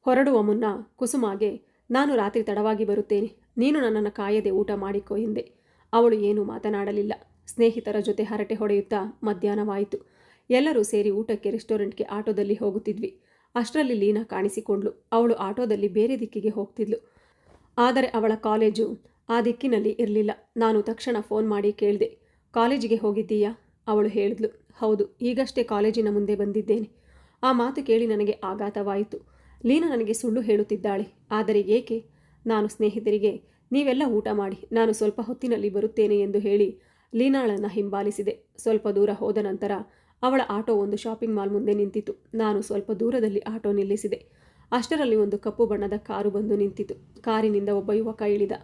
ಹೊರಡುವ ಮುನ್ನ ಕುಸುಮಾಗೆ, ನಾನು ರಾತ್ರಿ ತಡವಾಗಿ ಬರುತ್ತೇನೆ, ನೀನು ನನ್ನನ್ನು ಕಾಯದೆ ಊಟ ಮಾಡಿಕೊ ಎಂದೆ. ಅವಳು ಏನೂ ಮಾತನಾಡಲಿಲ್ಲ. ಸ್ನೇಹಿತರ ಜೊತೆ ಹರಟೆ ಹೊಡೆಯುತ್ತಾ ಮಧ್ಯಾಹ್ನವಾಯಿತು. ಎಲ್ಲರೂ ಸೇರಿ ಊಟಕ್ಕೆ ರೆಸ್ಟೋರೆಂಟ್ಗೆ ಆಟೋದಲ್ಲಿ ಹೋಗುತ್ತಿದ್ವಿ. ಅಷ್ಟರಲ್ಲಿ ಲೀನಾ ಕಾಣಿಸಿಕೊಂಡ್ಳು. ಅವಳು ಆಟೋದಲ್ಲಿ ಬೇರೆ ದಿಕ್ಕಿಗೆ ಹೋಗ್ತಿದ್ಲು. ಆದರೆ ಅವಳ ಕಾಲೇಜು ಆ ದಿಕ್ಕಿನಲ್ಲಿ ಇರಲಿಲ್ಲ. ನಾನು ತಕ್ಷಣ ಫೋನ್ ಮಾಡಿ ಕೇಳಿದೆ, ಕಾಲೇಜಿಗೆ ಹೋಗಿದ್ದೀಯಾ? ಅವಳು ಹೇಳಿದ್ಲು, ಹೌದು, ಈಗಷ್ಟೇ ಕಾಲೇಜಿನ ಮುಂದೆ ಬಂದಿದ್ದೇನೆ. ಆ ಮಾತು ಕೇಳಿ ನನಗೆ ಆಘಾತವಾಯಿತು. ಲೀನಾ ನನಗೆ ಸುಳ್ಳು ಹೇಳುತ್ತಿದ್ದಾಳೆ. ಆದರೆ ಏಕೆ? ನಾನು ಸ್ನೇಹಿತರಿಗೆ, ನೀವೆಲ್ಲ ಊಟ ಮಾಡಿ, ನಾನು ಸ್ವಲ್ಪ ಹೊತ್ತಿನಲ್ಲಿ ಬರುತ್ತೇನೆ ಎಂದು ಹೇಳಿ ಲೀನಾಳನ್ನು ಹಿಂಬಾಲಿಸಿದೆ. ಸ್ವಲ್ಪ ದೂರ ಹೋದ ನಂತರ ಅವಳ ಆಟೋ ಒಂದು ಶಾಪಿಂಗ್ ಮಾಲ್ ಮುಂದೆ ನಿಂತಿತು. ನಾನು ಸ್ವಲ್ಪ ದೂರದಲ್ಲಿ ಆಟೋ ನಿಲ್ಲಿಸಿದೆ. ಅಷ್ಟರಲ್ಲಿ ಒಂದು ಕಪ್ಪು ಬಣ್ಣದ ಕಾರು ಬಂದು ನಿಂತಿತು. ಕಾರಿನಿಂದ ಒಬ್ಬ ಯುವಕ ಇಳಿದ.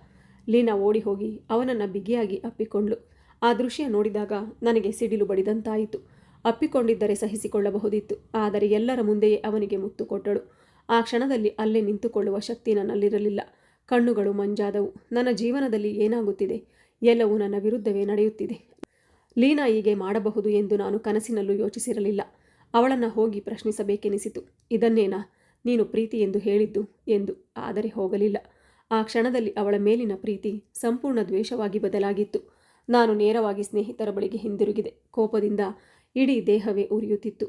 ಲೀನಾ ಓಡಿ ಹೋಗಿ ಅವನನ್ನು ಬಿಗಿಯಾಗಿ ಅಪ್ಪಿಕೊಂಡ್ಳು. ಆ ದೃಶ್ಯ ನೋಡಿದಾಗ ನನಗೆ ಸಿಡಿಲು ಬಡಿದಂತಾಯಿತು. ಅಪ್ಪಿಕೊಂಡಿದ್ದರೆ ಸಹಿಸಿಕೊಳ್ಳಬಹುದಿತ್ತು. ಆದರೆ ಎಲ್ಲರ ಮುಂದೆಯೇ ಅವನಿಗೆ ಮುತ್ತು ಕೊಟ್ಟಳು. ಆ ಕ್ಷಣದಲ್ಲಿ ಅಲ್ಲೇ ನಿಂತುಕೊಳ್ಳುವ ಶಕ್ತಿ ನನ್ನಲ್ಲಿರಲಿಲ್ಲ. ಕಣ್ಣುಗಳು ಮಂಜಾದವು. ನನ್ನ ಜೀವನದಲ್ಲಿ ಏನಾಗುತ್ತಿದೆ? ಎಲ್ಲವೂ ನನ್ನ ವಿರುದ್ಧವೇ ನಡೆಯುತ್ತಿದೆ. ಲೀನಾ ಹೀಗೆ ಮಾಡಬಹುದು ಎಂದು ನಾನು ಕನಸಿನಲ್ಲೂ ಯೋಚಿಸಿರಲಿಲ್ಲ. ಅವಳನ್ನು ಹೋಗಿ ಪ್ರಶ್ನಿಸಬೇಕೆನಿಸಿತು. ಇದನ್ನೇನಾ ನೀನು ಪ್ರೀತಿ ಎಂದು ಹೇಳಿದ್ದು ಎಂದು. ಆದರೆ ಹೋಗಲಿಲ್ಲ. ಆ ಕ್ಷಣದಲ್ಲಿ ಅವಳ ಮೇಲಿನ ಪ್ರೀತಿ ಸಂಪೂರ್ಣ ದ್ವೇಷವಾಗಿ ಬದಲಾಗಿತ್ತು. ನಾನು ನೇರವಾಗಿ ಸ್ನೇಹಿತರ ಬಳಿಗೆ ಹಿಂದಿರುಗಿದೆ. ಕೋಪದಿಂದ ಇಡೀ ದೇಹವೇ ಉರಿಯುತ್ತಿತ್ತು.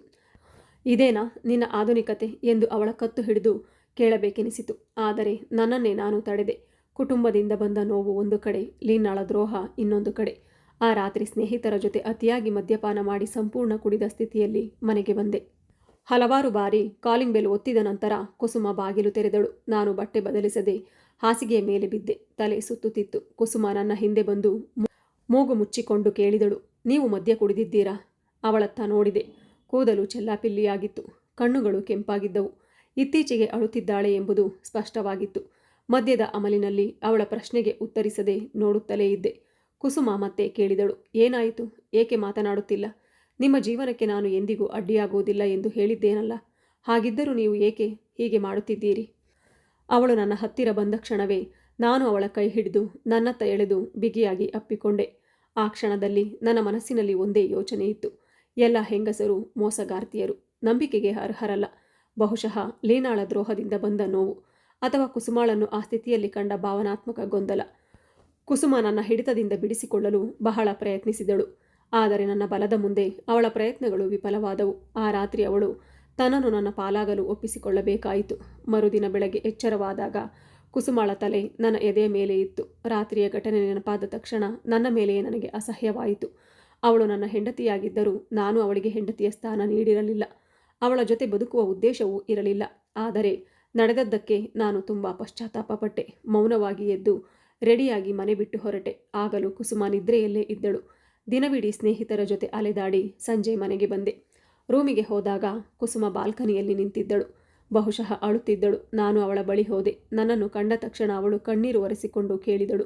ಇದೇನಾ ನಿನ್ನ ಆಧುನಿಕತೆ ಎಂದು ಅವಳ ಕತ್ತು ಹಿಡಿದು ಕೇಳಬೇಕೆನಿಸಿತು. ಆದರೆ ನನ್ನನ್ನೇ ನಾನು ತಡೆದೆ. ಕುಟುಂಬದಿಂದ ಬಂದ ನೋವು ಒಂದು ಕಡೆ, ಲೀನಾಳ ದ್ರೋಹ ಇನ್ನೊಂದು ಕಡೆ. ಆ ರಾತ್ರಿ ಸ್ನೇಹಿತರ ಜೊತೆ ಅತಿಯಾಗಿ ಮದ್ಯಪಾನ ಮಾಡಿ ಸಂಪೂರ್ಣ ಕುಡಿದ ಸ್ಥಿತಿಯಲ್ಲಿ ಮನೆಗೆ ಬಂದೆ. ಹಲವಾರು ಬಾರಿ ಕಾಲಿಂಗ್ ಬೆಲ್ ಒತ್ತಿದ ನಂತರ ಕುಸುಮ ಬಾಗಿಲು ತೆರೆದಳು. ನಾನು ಬಟ್ಟೆ ಬದಲಿಸದೆ ಹಾಸಿಗೆಯ ಮೇಲೆ ಬಿದ್ದೆ. ತಲೆ ಸುತ್ತುತ್ತಿತ್ತು. ಕುಸುಮ ನನ್ನ ಹಿಂದೆ ಬಂದು ಮೂಗು ಮುಚ್ಚಿಕೊಂಡು ಕೇಳಿದಳು, ನೀವು ಮದ್ಯ ಕುಡಿದಿದ್ದೀರಾ? ಅವಳತ್ತ ನೋಡಿದೆ. ಕೂದಲು ಚೆಲ್ಲಾಪಿಲ್ಲಿಯಾಗಿತ್ತು. ಕಣ್ಣುಗಳು ಕೆಂಪಾಗಿದ್ದವು. ಇತ್ತೀಚೆಗೆ ಅಳುತ್ತಿದ್ದಾಳೆ ಎಂಬುದು ಸ್ಪಷ್ಟವಾಗಿತ್ತು. ಮದ್ಯದ ಅಮಲಿನಲ್ಲಿ ಅವಳ ಪ್ರಶ್ನೆಗೆ ಉತ್ತರಿಸದೆ ನೋಡುತ್ತಲೇ ಇದ್ದೆ. ಕುಸುಮ ಮತ್ತೆ ಕೇಳಿದಳು, ಏನಾಯಿತು? ಏಕೆ ಮಾತನಾಡುತ್ತಿಲ್ಲ? ನಿಮ್ಮ ಜೀವನಕ್ಕೆ ನಾನು ಎಂದಿಗೂ ಅಡ್ಡಿಯಾಗುವುದಿಲ್ಲ ಎಂದು ಹೇಳಿದ್ದೇನಲ್ಲ. ಹಾಗಿದ್ದರೂ ನೀವು ಏಕೆ ಹೀಗೆ ಮಾಡುತ್ತಿದ್ದೀರಿ? ಅವಳು ನನ್ನ ಹತ್ತಿರ ಬಂದ ಕ್ಷಣವೇ ನಾನು ಅವಳ ಕೈ ಹಿಡಿದು ನನ್ನತ್ತ ಎಳೆದು ಬಿಗಿಯಾಗಿ ಅಪ್ಪಿಕೊಂಡೆ. ಆ ಕ್ಷಣದಲ್ಲಿ ನನ್ನ ಮನಸ್ಸಿನಲ್ಲಿ ಒಂದೇ ಯೋಚನೆ ಇತ್ತು. ಎಲ್ಲ ಹೆಂಗಸರು ಮೋಸಗಾರ್ತಿಯರು, ನಂಬಿಕೆಗೆ ಅರ್ಹರಲ್ಲ. ಬಹುಶಃ ಲೀನಾಳ ದ್ರೋಹದಿಂದ ಬಂದ ನೋವು, ಅಥವಾ ಕುಸುಮಾಳನ್ನು ಆ ಸ್ಥಿತಿಯಲ್ಲಿ ಕಂಡ ಭಾವನಾತ್ಮಕ ಗೊಂದಲ. ಕುಸುಮ ನನ್ನ ಹಿಡಿತದಿಂದ ಬಿಡಿಸಿಕೊಳ್ಳಲು ಬಹಳ ಪ್ರಯತ್ನಿಸಿದಳು. ಆದರೆ ನನ್ನ ಬಲದ ಮುಂದೆ ಅವಳ ಪ್ರಯತ್ನಗಳು ವಿಫಲವಾದವು. ಆ ರಾತ್ರಿ ಅವಳು ತನ್ನನ್ನು ನನ್ನ ಪಾಲಾಗಲು ಒಪ್ಪಿಸಿಕೊಳ್ಳಬೇಕಾಯಿತು. ಮರುದಿನ ಬೆಳಗ್ಗೆ ಎಚ್ಚರವಾದಾಗ ಕುಸುಮಾಳ ತಲೆ ನನ್ನ ಎದೆಯ ಮೇಲೆ ಇತ್ತು. ರಾತ್ರಿಯ ಘಟನೆ ನೆನಪಾದ ತಕ್ಷಣ ನನ್ನ ಮೇಲೆಯೇ ನನಗೆ ಅಸಹ್ಯವಾಯಿತು. ಅವಳು ನನ್ನ ಹೆಂಡತಿಯಾಗಿದ್ದರೂ ನಾನು ಅವಳಿಗೆ ಹೆಂಡತಿಯ ಸ್ಥಾನ ನೀಡಿರಲಿಲ್ಲ. ಅವಳ ಜೊತೆ ಬದುಕುವ ಉದ್ದೇಶವೂ ಇರಲಿಲ್ಲ. ಆದರೆ ನಡೆದದ್ದಕ್ಕೆ ನಾನು ತುಂಬ ಪಶ್ಚಾತ್ತಾಪಪಟ್ಟೆ. ಮೌನವಾಗಿ ಎದ್ದು ರೆಡಿಯಾಗಿ ಮನೆ ಬಿಟ್ಟು ಹೊರಟೆ. ಆಗಲೂ ಕುಸುಮ ನಿದ್ರೆಯಲ್ಲೇ ಇದ್ದಳು. ದಿನವಿಡೀ ಸ್ನೇಹಿತರ ಜೊತೆ ಅಲೆದಾಡಿ ಸಂಜೆ ಮನೆಗೆ ಬಂದೆ. ರೂಮಿಗೆ ಹೋದಾಗ ಕುಸುಮ ಬಾಲ್ಕನಿಯಲ್ಲಿ ನಿಂತಿದ್ದಳು. ಬಹುಶಃ ಅಳುತ್ತಿದ್ದಳು. ನಾನು ಅವಳ ಬಳಿ ಹೋದೆ. ನನ್ನನ್ನು ಕಂಡ ತಕ್ಷಣ ಅವಳು ಕಣ್ಣೀರು ಒರೆಸಿಕೊಂಡು ಕೇಳಿದಳು,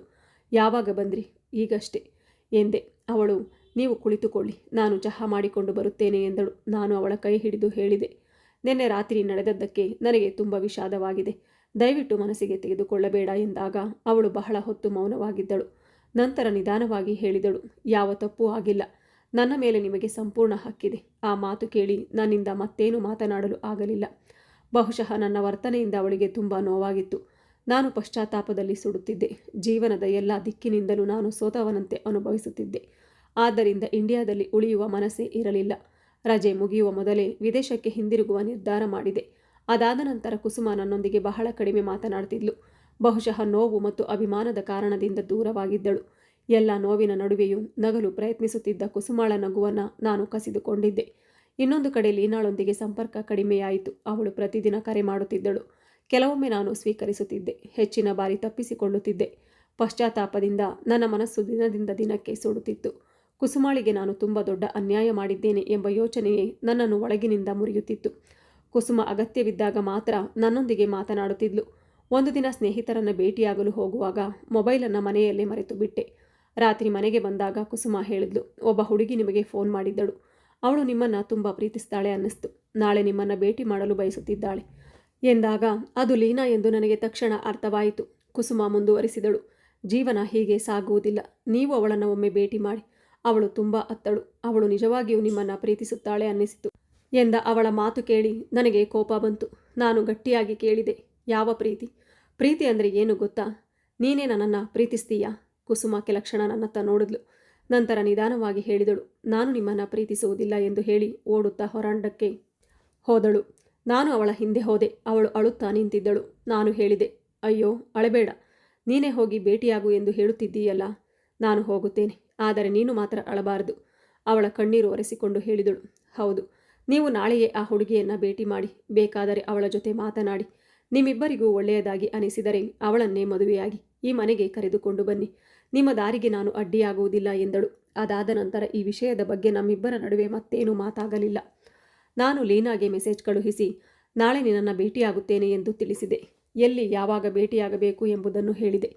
ಯಾವಾಗ ಬಂದ್ರಿ? ಈಗಷ್ಟೇ ಎಂದೆ. ಅವಳು, ನೀವು ಕುಳಿತುಕೊಳ್ಳಿ, ನಾನು ಚಹಾ ಮಾಡಿಕೊಂಡು ಬರುತ್ತೇನೆ ಎಂದಳು. ನಾನು ಅವಳ ಕೈ ಹಿಡಿದು ಹೇಳಿದೆ, ನಿನ್ನೆ ರಾತ್ರಿ ನಡೆದದ್ದಕ್ಕೆ ನನಗೆ ತುಂಬ ವಿಷಾದವಾಗಿದೆ. ದಯವಿಟ್ಟು ಮನಸ್ಸಿಗೆ ತೆಗೆದುಕೊಳ್ಳಬೇಡ ಎಂದಾಗ ಅವಳು ಬಹಳ ಹೊತ್ತು ಮೌನವಾಗಿದ್ದಳು. ನಂತರ ನಿಧಾನವಾಗಿ ಹೇಳಿದಳು, ಯಾವ ತಪ್ಪೂ ಆಗಿಲ್ಲ. ನನ್ನ ಮೇಲೆ ನಿಮಗೆ ಸಂಪೂರ್ಣ ಹಕ್ಕಿದೆ. ಆ ಮಾತು ಕೇಳಿ ನನ್ನಿಂದ ಮತ್ತೇನು ಮಾತನಾಡಲು ಆಗಲಿಲ್ಲ. ಬಹುಶಃ ನನ್ನ ವರ್ತನೆಯಿಂದ ಅವಳಿಗೆ ತುಂಬ ನೋವಾಗಿತ್ತು. ನಾನು ಪಶ್ಚಾತ್ತಾಪದಲ್ಲಿ ಸುಡುತ್ತಿದ್ದೆ. ಜೀವನದ ಎಲ್ಲ ದಿಕ್ಕಿನಿಂದಲೂ ನಾನು ಸೋತವನಂತೆ ಅನುಭವಿಸುತ್ತಿದ್ದೆ. ಆದ್ದರಿಂದ ಇಂಡಿಯಾದಲ್ಲಿ ಉಳಿಯುವ ಮನಸ್ಸೇ ಇರಲಿಲ್ಲ. ರಜೆ ಮುಗಿಯುವ ಮೊದಲೇ ವಿದೇಶಕ್ಕೆ ಹಿಂದಿರುಗುವ ನಿರ್ಧಾರ ಮಾಡಿದೆ. ಅದಾದ ನಂತರ ಕುಸುಮ ನನ್ನೊಂದಿಗೆ ಬಹಳ ಕಡಿಮೆ ಮಾತನಾಡ್ತಿದ್ಲು. ಬಹುಶಃ ನೋವು ಮತ್ತು ಅಭಿಮಾನದ ಕಾರಣದಿಂದ ದೂರವಾಗಿದ್ದಳು. ಎಲ್ಲ ನೋವಿನ ನಡುವೆಯೂ ನಗಲು ಪ್ರಯತ್ನಿಸುತ್ತಿದ್ದ ಕುಸುಮಾಳ ನಗುವನ್ನು ನಾನು ಕಸಿದುಕೊಂಡಿದ್ದೆ. ಇನ್ನೊಂದು ಕಡೆ ಲೀನಾಳೊಂದಿಗೆ ಸಂಪರ್ಕ ಕಡಿಮೆಯಾಯಿತು. ಅವಳು ಪ್ರತಿದಿನ ಕರೆ ಮಾಡುತ್ತಿದ್ದಳು. ಕೆಲವೊಮ್ಮೆ ನಾನು ಸ್ವೀಕರಿಸುತ್ತಿದ್ದೆ. ಹೆಚ್ಚಿನ ಬಾರಿ ತಪ್ಪಿಸಿಕೊಳ್ಳುತ್ತಿದ್ದೆ. ಪಶ್ಚಾತ್ತಾಪದಿಂದ ನನ್ನ ಮನಸ್ಸು ದಿನದಿಂದ ದಿನಕ್ಕೆ ಸುಡುತ್ತಿತ್ತು. ಕುಸುಮಾಳಿಗೆ ನಾನು ತುಂಬ ದೊಡ್ಡ ಅನ್ಯಾಯ ಮಾಡಿದ್ದೇನೆ ಎಂಬ ಯೋಚನೆಯೇ ನನ್ನನ್ನು ಒಳಗಿನಿಂದ ಮುರಿಯುತ್ತಿತ್ತು. ಕುಸುಮ ಅಗತ್ಯವಿದ್ದಾಗ ಮಾತ್ರ ನನ್ನೊಂದಿಗೆ ಮಾತನಾಡುತ್ತಿದ್ಲು. ಒಂದು ದಿನ ಸ್ನೇಹಿತರನ್ನು ಭೇಟಿಯಾಗಲು ಹೋಗುವಾಗ ಮೊಬೈಲನ್ನು ಮನೆಯಲ್ಲೇ ಮರೆತು ಬಿಟ್ಟೆ. ರಾತ್ರಿ ಮನೆಗೆ ಬಂದಾಗ ಕುಸುಮ ಹೇಳಿದ್ಲು, ಒಬ್ಬ ಹುಡುಗಿ ನಿಮಗೆ ಫೋನ್ ಮಾಡಿದ್ದಳು. ಅವಳು ನಿಮ್ಮನ್ನು ತುಂಬ ಪ್ರೀತಿಸ್ತಾಳೆ ಅನ್ನಿಸ್ತು. ನಾಳೆ ನಿಮ್ಮನ್ನು ಭೇಟಿ ಮಾಡಲು ಬಯಸುತ್ತಿದ್ದಾಳೆ ಎಂದಾಗ ಅದು ಲೀನಾ ಎಂದು ನನಗೆ ತಕ್ಷಣ ಅರ್ಥವಾಯಿತು. ಕುಸುಮ ಮುಂದುವರಿಸಿದಳು, ಜೀವನ ಹೀಗೆ ಸಾಗುವುದಿಲ್ಲ. ನೀವು ಅವಳನ್ನು ಒಮ್ಮೆ ಭೇಟಿ ಮಾಡಿ. ಅವಳು ತುಂಬ ಅತ್ತಳು. ಅವಳು ನಿಜವಾಗಿಯೂ ನಿಮ್ಮನ್ನು ಪ್ರೀತಿಸುತ್ತಾಳೆ ಅನ್ನಿಸಿತು ಎಂದ ಅವಳ ಮಾತು ಕೇಳಿ ನನಗೆ ಕೋಪ ಬಂತು. ನಾನು ಗಟ್ಟಿಯಾಗಿ ಕೇಳಿದೆ, ಯಾವ ಪ್ರೀತಿ? ಪ್ರೀತಿ ಅಂದರೆ ಏನು ಗೊತ್ತಾ? ನೀನೇ ನನ್ನನ್ನು ಪ್ರೀತಿಸ್ತೀಯಾ? ಕುಸುಮ ಕೆಲ ಕ್ಷಣ ನನ್ನತ್ತ ನೋಡಿದ್ಲು. ನಂತರ ನಿಧಾನವಾಗಿ ಹೇಳಿದಳು, ನಾನು ನಿಮ್ಮನ್ನು ಪ್ರೀತಿಸುವುದಿಲ್ಲ ಎಂದು ಹೇಳಿ ಓಡುತ್ತಾ ಹೊರಾಂಡಕ್ಕೆ ಹೋದಳು. ನಾನು ಅವಳ ಹಿಂದೆ ಹೋದೆ. ಅವಳು ಅಳುತ್ತಾ ನಿಂತಿದ್ದಳು. ನಾನು ಹೇಳಿದೆ, ಅಯ್ಯೋ ಅಳಬೇಡ, ನೀನೇ ಹೋಗಿ ಭೇಟಿಯಾಗು ಎಂದು ಹೇಳುತ್ತಿದ್ದೀಯಲ್ಲ. ನಾನು ಹೋಗುತ್ತೇನೆ, ಆದರೆ ನೀನು ಮಾತ್ರ ಅಳಬಾರದು. ಅವಳ ಕಣ್ಣೀರು ಒರೆಸಿಕೊಂಡು ಹೇಳಿದಳು, ಹೌದು, ನೀವು ನಾಳೆಯೇ ಆ ಹುಡುಗಿಯನ್ನು ಭೇಟಿ ಮಾಡಿ. ಬೇಕಾದರೆ ಅವಳ ಜೊತೆ ಮಾತನಾಡಿ. ನಿಮ್ಮಿಬ್ಬರಿಗೂ ಒಳ್ಳೆಯದಾಗಿ ಅನಿಸಿದರೆ ಅವಳನ್ನೇ ಮದುವೆಯಾಗಿ ಈ ಮನೆಗೆ ಕರೆದುಕೊಂಡು ಬನ್ನಿ. ನಿಮ್ಮ ದಾರಿಗೆ ನಾನು ಅಡ್ಡಿಯಾಗುವುದಿಲ್ಲ ಎಂದಳು. ಅದಾದ ನಂತರ ಈ ವಿಷಯದ ಬಗ್ಗೆ ನಮ್ಮಿಬ್ಬರ ನಡುವೆ ಮತ್ತೇನೂ ಮಾತಾಗಲಿಲ್ಲ. ನಾನು ಲೀನಾಗೆ ಮೆಸೇಜ್ ಕಳುಹಿಸಿ ನಾಳೆ ನಿನ್ನನ್ನು ಭೇಟಿಯಾಗುತ್ತೇನೆ ಎಂದು ತಿಳಿಸಿದೆ. ಎಲ್ಲಿ ಯಾವಾಗ ಭೇಟಿಯಾಗಬೇಕು ಎಂಬುದನ್ನು ಹೇಳಿದೆ.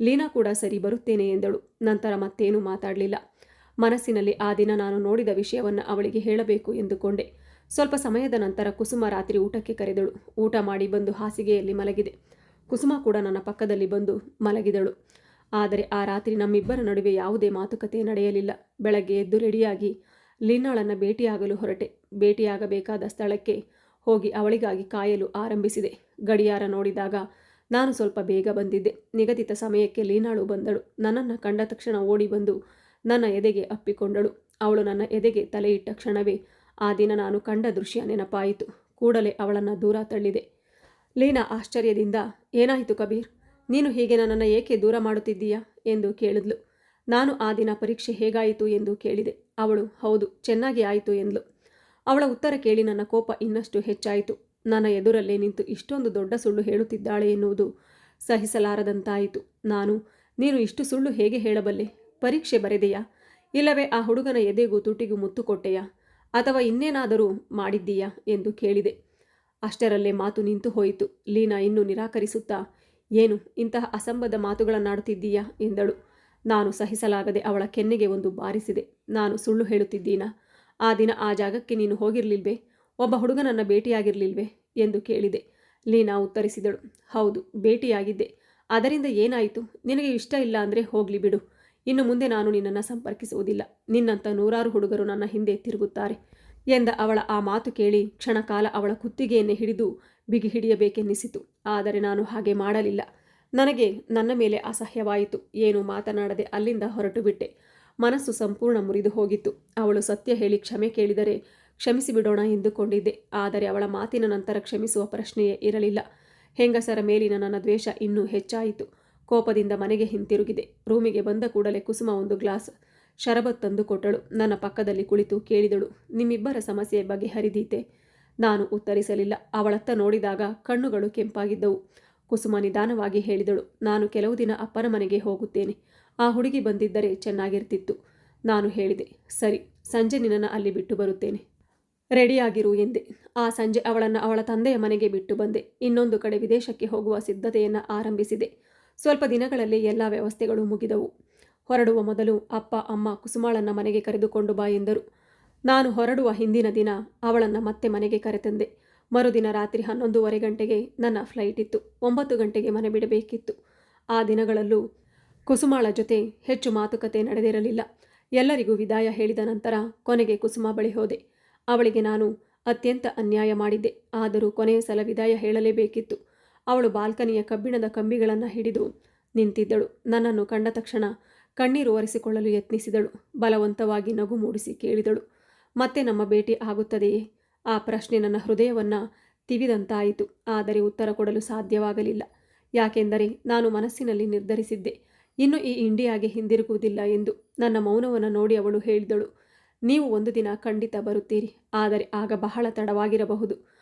ಲೀನಾ ಕೂಡ ಸರಿ ಬರುತ್ತೇನೆ ಎಂದಳು. ನಂತರ ಮತ್ತೇನೂ ಮಾತಾಡಲಿಲ್ಲ. ಮನಸ್ಸಿನಲ್ಲಿ ಆ ದಿನ ನಾನು ನೋಡಿದ ವಿಷಯವನ್ನು ಅವಳಿಗೆ ಹೇಳಬೇಕು ಎಂದುಕೊಂಡೆ. ಸ್ವಲ್ಪ ಸಮಯದ ನಂತರ ಕುಸುಮ ರಾತ್ರಿ ಊಟಕ್ಕೆ ಕರೆದಳು. ಊಟ ಮಾಡಿ ಬಂದು ಹಾಸಿಗೆಯಲ್ಲಿ ಮಲಗಿದೆ. ಕುಸುಮ ಕೂಡ ನನ್ನ ಪಕ್ಕದಲ್ಲಿ ಬಂದು ಮಲಗಿದಳು. ಆದರೆ ಆ ರಾತ್ರಿ ನಮ್ಮಿಬ್ಬರ ನಡುವೆ ಯಾವುದೇ ಮಾತುಕತೆ ನಡೆಯಲಿಲ್ಲ. ಬೆಳಗ್ಗೆ ಎದ್ದು ರೆಡಿಯಾಗಿ ಲೀನಾಳನ್ನು ಭೇಟಿಯಾಗಲು ಹೊರಟೆ. ಭೇಟಿಯಾಗಬೇಕಾದ ಸ್ಥಳಕ್ಕೆ ಹೋಗಿ ಅವಳಿಗಾಗಿ ಕಾಯಲು ಆರಂಭಿಸಿದೆ. ಗಡಿಯಾರ ನೋಡಿದಾಗ ನಾನು ಸ್ವಲ್ಪ ಬೇಗ ಬಂದಿದ್ದೆ. ನಿಗದಿತ ಸಮಯಕ್ಕೆ ಲೀನಾಳು ಬಂದಳು. ನನ್ನನ್ನು ಕಂಡ ತಕ್ಷಣ ಓಡಿ ಬಂದು ನನ್ನ ಎದೆಗೆ ಅಪ್ಪಿಕೊಂಡಳು. ಅವಳು ನನ್ನ ಎದೆಗೆ ತಲೆಯಿಟ್ಟ ಕ್ಷಣವೇ ಆ ದಿನ ನಾನು ಕಂಡ ದೃಶ್ಯ ನೆನಪಾಯಿತು. ಕೂಡಲೇ ಅವಳನ್ನು ದೂರ ತಳ್ಳಿದೆ. ಲೀನಾ ಆಶ್ಚರ್ಯದಿಂದ, ಏನಾಯಿತು ಕಬೀರ್, ನೀನು ಹೀಗೆ ನನ್ನನ್ನು ಏಕೆ ದೂರ ಮಾಡುತ್ತಿದ್ದೀಯಾ ಎಂದು ಕೇಳಿದ್ಲು. ನಾನು ಆ ದಿನ ಪರೀಕ್ಷೆ ಹೇಗಾಯಿತು ಎಂದು ಕೇಳಿದೆ. ಅವಳು ಹೌದು, ಚೆನ್ನಾಗಿ ಆಯಿತು ಎಂದ್ಲು. ಅವಳ ಉತ್ತರ ಕೇಳಿ ನನ್ನ ಕೋಪ ಇನ್ನಷ್ಟು ಹೆಚ್ಚಾಯಿತು. ನನ್ನ ಎದುರಲ್ಲೇ ನಿಂತು ಇಷ್ಟೊಂದು ದೊಡ್ಡ ಸುಳ್ಳು ಹೇಳುತ್ತಿದ್ದಾಳೆ ಎನ್ನುವುದು ಸಹಿಸಲಾರದಂತಾಯಿತು. ನೀನು ಇಷ್ಟು ಸುಳ್ಳು ಹೇಗೆ ಹೇಳಬಲ್ಲೆ? ಪರೀಕ್ಷೆ ಬರೆದೆಯಾ? ಇಲ್ಲವೇ ಆ ಹುಡುಗನ ಎದೆಗೂ ತುಟಿಗೂ ಮುತ್ತು ಕೊಟ್ಟೆಯಾ? ಅಥವಾ ಇನ್ನೇನಾದರೂ ಮಾಡಿದ್ದೀಯಾ ಎಂದು ಕೇಳಿದೆ. ಅಷ್ಟರಲ್ಲೇ ಮಾತು ನಿಂತು ಹೋಯಿತು. ಲೀನಾ ಇನ್ನೂ ನಿರಾಕರಿಸುತ್ತಾ, ಏನು ಇಂತಹ ಅಸಂಬದ್ಧ ಮಾತುಗಳನ್ನಾಡುತ್ತಿದ್ದೀಯಾ ಎಂದಳು. ನಾನು ಸಹಿಸಲಾಗದೆ ಅವಳ ಕೆನ್ನೆಗೆ ಒಂದು ಬಾರಿಸಿದೆ. ನಾನು ಸುಳ್ಳು ಹೇಳುತ್ತಿದ್ದೀನಾ? ಆ ದಿನ ಆ ಜಾಗಕ್ಕೆ ನೀನು ಹೋಗಿರಲಿಲ್ವೇ? ಒಬ್ಬ ಹುಡುಗನನ್ನು ಭೇಟಿಯಾಗಿರಲಿಲ್ವೇ ಎಂದು ಕೇಳಿದೆ. ಲೀನಾ ಉತ್ತರಿಸಿದಳು, ಹೌದು, ಭೇಟಿಯಾಗಿದ್ದೆ. ಅದರಿಂದ ಏನಾಯಿತು? ನಿನಗೆ ಇಷ್ಟ ಇಲ್ಲ ಅಂದರೆ ಹೋಗಲಿ ಬಿಡು. ಇನ್ನು ಮುಂದೆ ನಾನು ನಿನ್ನನ್ನು ಸಂಪರ್ಕಿಸುವುದಿಲ್ಲ. ನಿನ್ನಂಥ ನೂರಾರು ಹುಡುಗರು ನನ್ನ ಹಿಂದೆ ತಿರುಗುತ್ತಾರೆ ಎಂದ ಅವಳ ಆ ಮಾತು ಕೇಳಿ ಕ್ಷಣಕಾಲ ಅವಳ ಕುತ್ತಿಗೆಯನ್ನೇ ಹಿಡಿದು ಬಿಗಿ ಹಿಡಿಯಬೇಕೆನ್ನಿಸಿತು. ಆದರೆ ನಾನು ಹಾಗೆ ಮಾಡಲಿಲ್ಲ. ನನಗೆ ನನ್ನ ಮೇಲೆ ಅಸಹ್ಯವಾಯಿತು. ಏನೂ ಮಾತನಾಡದೆ ಅಲ್ಲಿಂದ ಹೊರಟು ಬಿಟ್ಟೆ. ಮನಸ್ಸು ಸಂಪೂರ್ಣ ಮುರಿದು ಹೋಗಿತ್ತು. ಅವಳು ಸತ್ಯ ಹೇಳಿ ಕ್ಷಮೆ ಕೇಳಿದರೆ ಕ್ಷಮಿಸಿಬಿಡೋಣ ಎಂದುಕೊಂಡಿದ್ದೆ. ಆದರೆ ಅವಳ ಮಾತಿನ ನಂತರ ಕ್ಷಮಿಸುವ ಪ್ರಶ್ನೆಯೇ ಇರಲಿಲ್ಲ. ಹೆಂಗಸರ ಮೇಲಿನ ನನ್ನ ದ್ವೇಷ ಇನ್ನೂ ಹೆಚ್ಚಾಯಿತು. ಕೋಪದಿಂದ ಮನೆಗೆ ಹಿಂತಿರುಗಿದೆ. ರೂಮಿಗೆ ಬಂದ ಕೂಡಲೇ ಕುಸುಮ ಒಂದು ಗ್ಲಾಸ್ ಶರಬತ್ ತಂದು ಕೊಟ್ಟಳು. ನನ್ನ ಪಕ್ಕದಲ್ಲಿ ಕುಳಿತು ಕೇಳಿದಳು, ನಿಮ್ಮಿಬ್ಬರ ಸಮಸ್ಯೆ ಬಗೆಹರಿದೀತೆ? ನಾನು ಉತ್ತರಿಸಲಿಲ್ಲ. ಅವಳತ್ತ ನೋಡಿದಾಗ ಕಣ್ಣುಗಳು ಕೆಂಪಾಗಿದ್ದವು. ಕುಸುಮ ನಿಧಾನವಾಗಿ ಹೇಳಿದಳು, ನಾನು ಕೆಲವು ದಿನ ಅಪ್ಪನ ಮನೆಗೆ ಹೋಗುತ್ತೇನೆ. ಆ ಹುಡುಗಿ ಬಂದಿದ್ದರೆ ಚೆನ್ನಾಗಿರ್ತಿತ್ತು. ನಾನು ಹೇಳಿದೆ, ಸರಿ, ಸಂಜೆ ನಿನ್ನನ್ನು ಅಲ್ಲಿ ಬಿಟ್ಟು ಬರುತ್ತೇನೆ, ರೆಡಿಯಾಗಿರು ಎಂದೆ. ಆ ಸಂಜೆ ಅವಳನ್ನು ಅವಳ ತಂದೆಯ ಮನೆಗೆ ಬಿಟ್ಟು ಬಂದೆ. ಇನ್ನೊಂದು ಕಡೆ ವಿದೇಶಕ್ಕೆ ಹೋಗುವ ಸಿದ್ಧತೆಯನ್ನು ಆರಂಭಿಸಿದೆ. ಸ್ವಲ್ಪ ದಿನಗಳಲ್ಲಿ ಎಲ್ಲ ವ್ಯವಸ್ಥೆಗಳು ಮುಗಿದವು. ಹೊರಡುವ ಮೊದಲು ಅಪ್ಪ ಅಮ್ಮ ಕುಸುಮಾಳನ್ನು ಮನೆಗೆ ಕರೆದುಕೊಂಡು ಬಾ ಎಂದರು. ನಾನು ಹೊರಡುವ ಹಿಂದಿನ ದಿನ ಅವಳನ್ನು ಮತ್ತೆ ಮನೆಗೆ ಕರೆತಂದೆ. ಮರುದಿನ ರಾತ್ರಿ 11:30 ಗಂಟೆಗೆ ನನ್ನ ಫ್ಲೈಟ್ ಇತ್ತು. 9 ಗಂಟೆಗೆ ಮನೆ ಬಿಡಬೇಕಿತ್ತು. ಆ ದಿನಗಳಲ್ಲೂ ಕುಸುಮಾಳ ಜೊತೆ ಹೆಚ್ಚು ಮಾತುಕತೆ ನಡೆದಿರಲಿಲ್ಲ. ಎಲ್ಲರಿಗೂ ವಿದಾಯ ಹೇಳಿದ ನಂತರ ಕೊನೆಗೆ ಕುಸುಮ ಬಳಿ ಹೋದೆ. ಅವಳಿಗೆ ನಾನು ಅತ್ಯಂತ ಅನ್ಯಾಯ ಮಾಡಿದ್ದೆ. ಆದರೂ ಕೊನೆಯ ಸಲ ವಿದಾಯ ಹೇಳಲೇಬೇಕಿತ್ತು. ಅವಳು ಬಾಲ್ಕನಿಯ ಕಬ್ಬಿಣದ ಕಂಬಿಗಳನ್ನು ಹಿಡಿದು ನಿಂತಿದ್ದಳು. ನನ್ನನ್ನು ಕಂಡ ತಕ್ಷಣ ಕಣ್ಣೀರು ಒರೆಸಿಕೊಳ್ಳಲು ಯತ್ನಿಸಿದಳು. ಬಲವಂತವಾಗಿ ನಗು ಮೂಡಿಸಿ ಕೇಳಿದಳು, ಮತ್ತೆ ನಮ್ಮ ಭೇಟಿ ಆಗುತ್ತದೆಯೇ? ಆ ಪ್ರಶ್ನೆ ನನ್ನ ಹೃದಯವನ್ನು ತಿವಿದಂತಾಯಿತು. ಆದರೆ ಉತ್ತರ ಕೊಡಲು ಸಾಧ್ಯವಾಗಲಿಲ್ಲ. ಯಾಕೆಂದರೆ ನಾನು ಮನಸ್ಸಿನಲ್ಲಿ ನಿರ್ಧರಿಸಿದ್ದೆ, ಇನ್ನು ಈ ಇಂಡಿಯಾಗೆ ಹಿಂದಿರುಗುವುದಿಲ್ಲ ಎಂದು. ನನ್ನ ಮೌನವನ್ನು ನೋಡಿ ಅವಳು ಹೇಳಿದಳು, ನೀವು ಒಂದು ದಿನ ಖಂಡಿತ ಬರುತ್ತೀರಿ, ಆದರೆ ಆಗ ಬಹಳ ತಡವಾಗಿರಬಹುದು.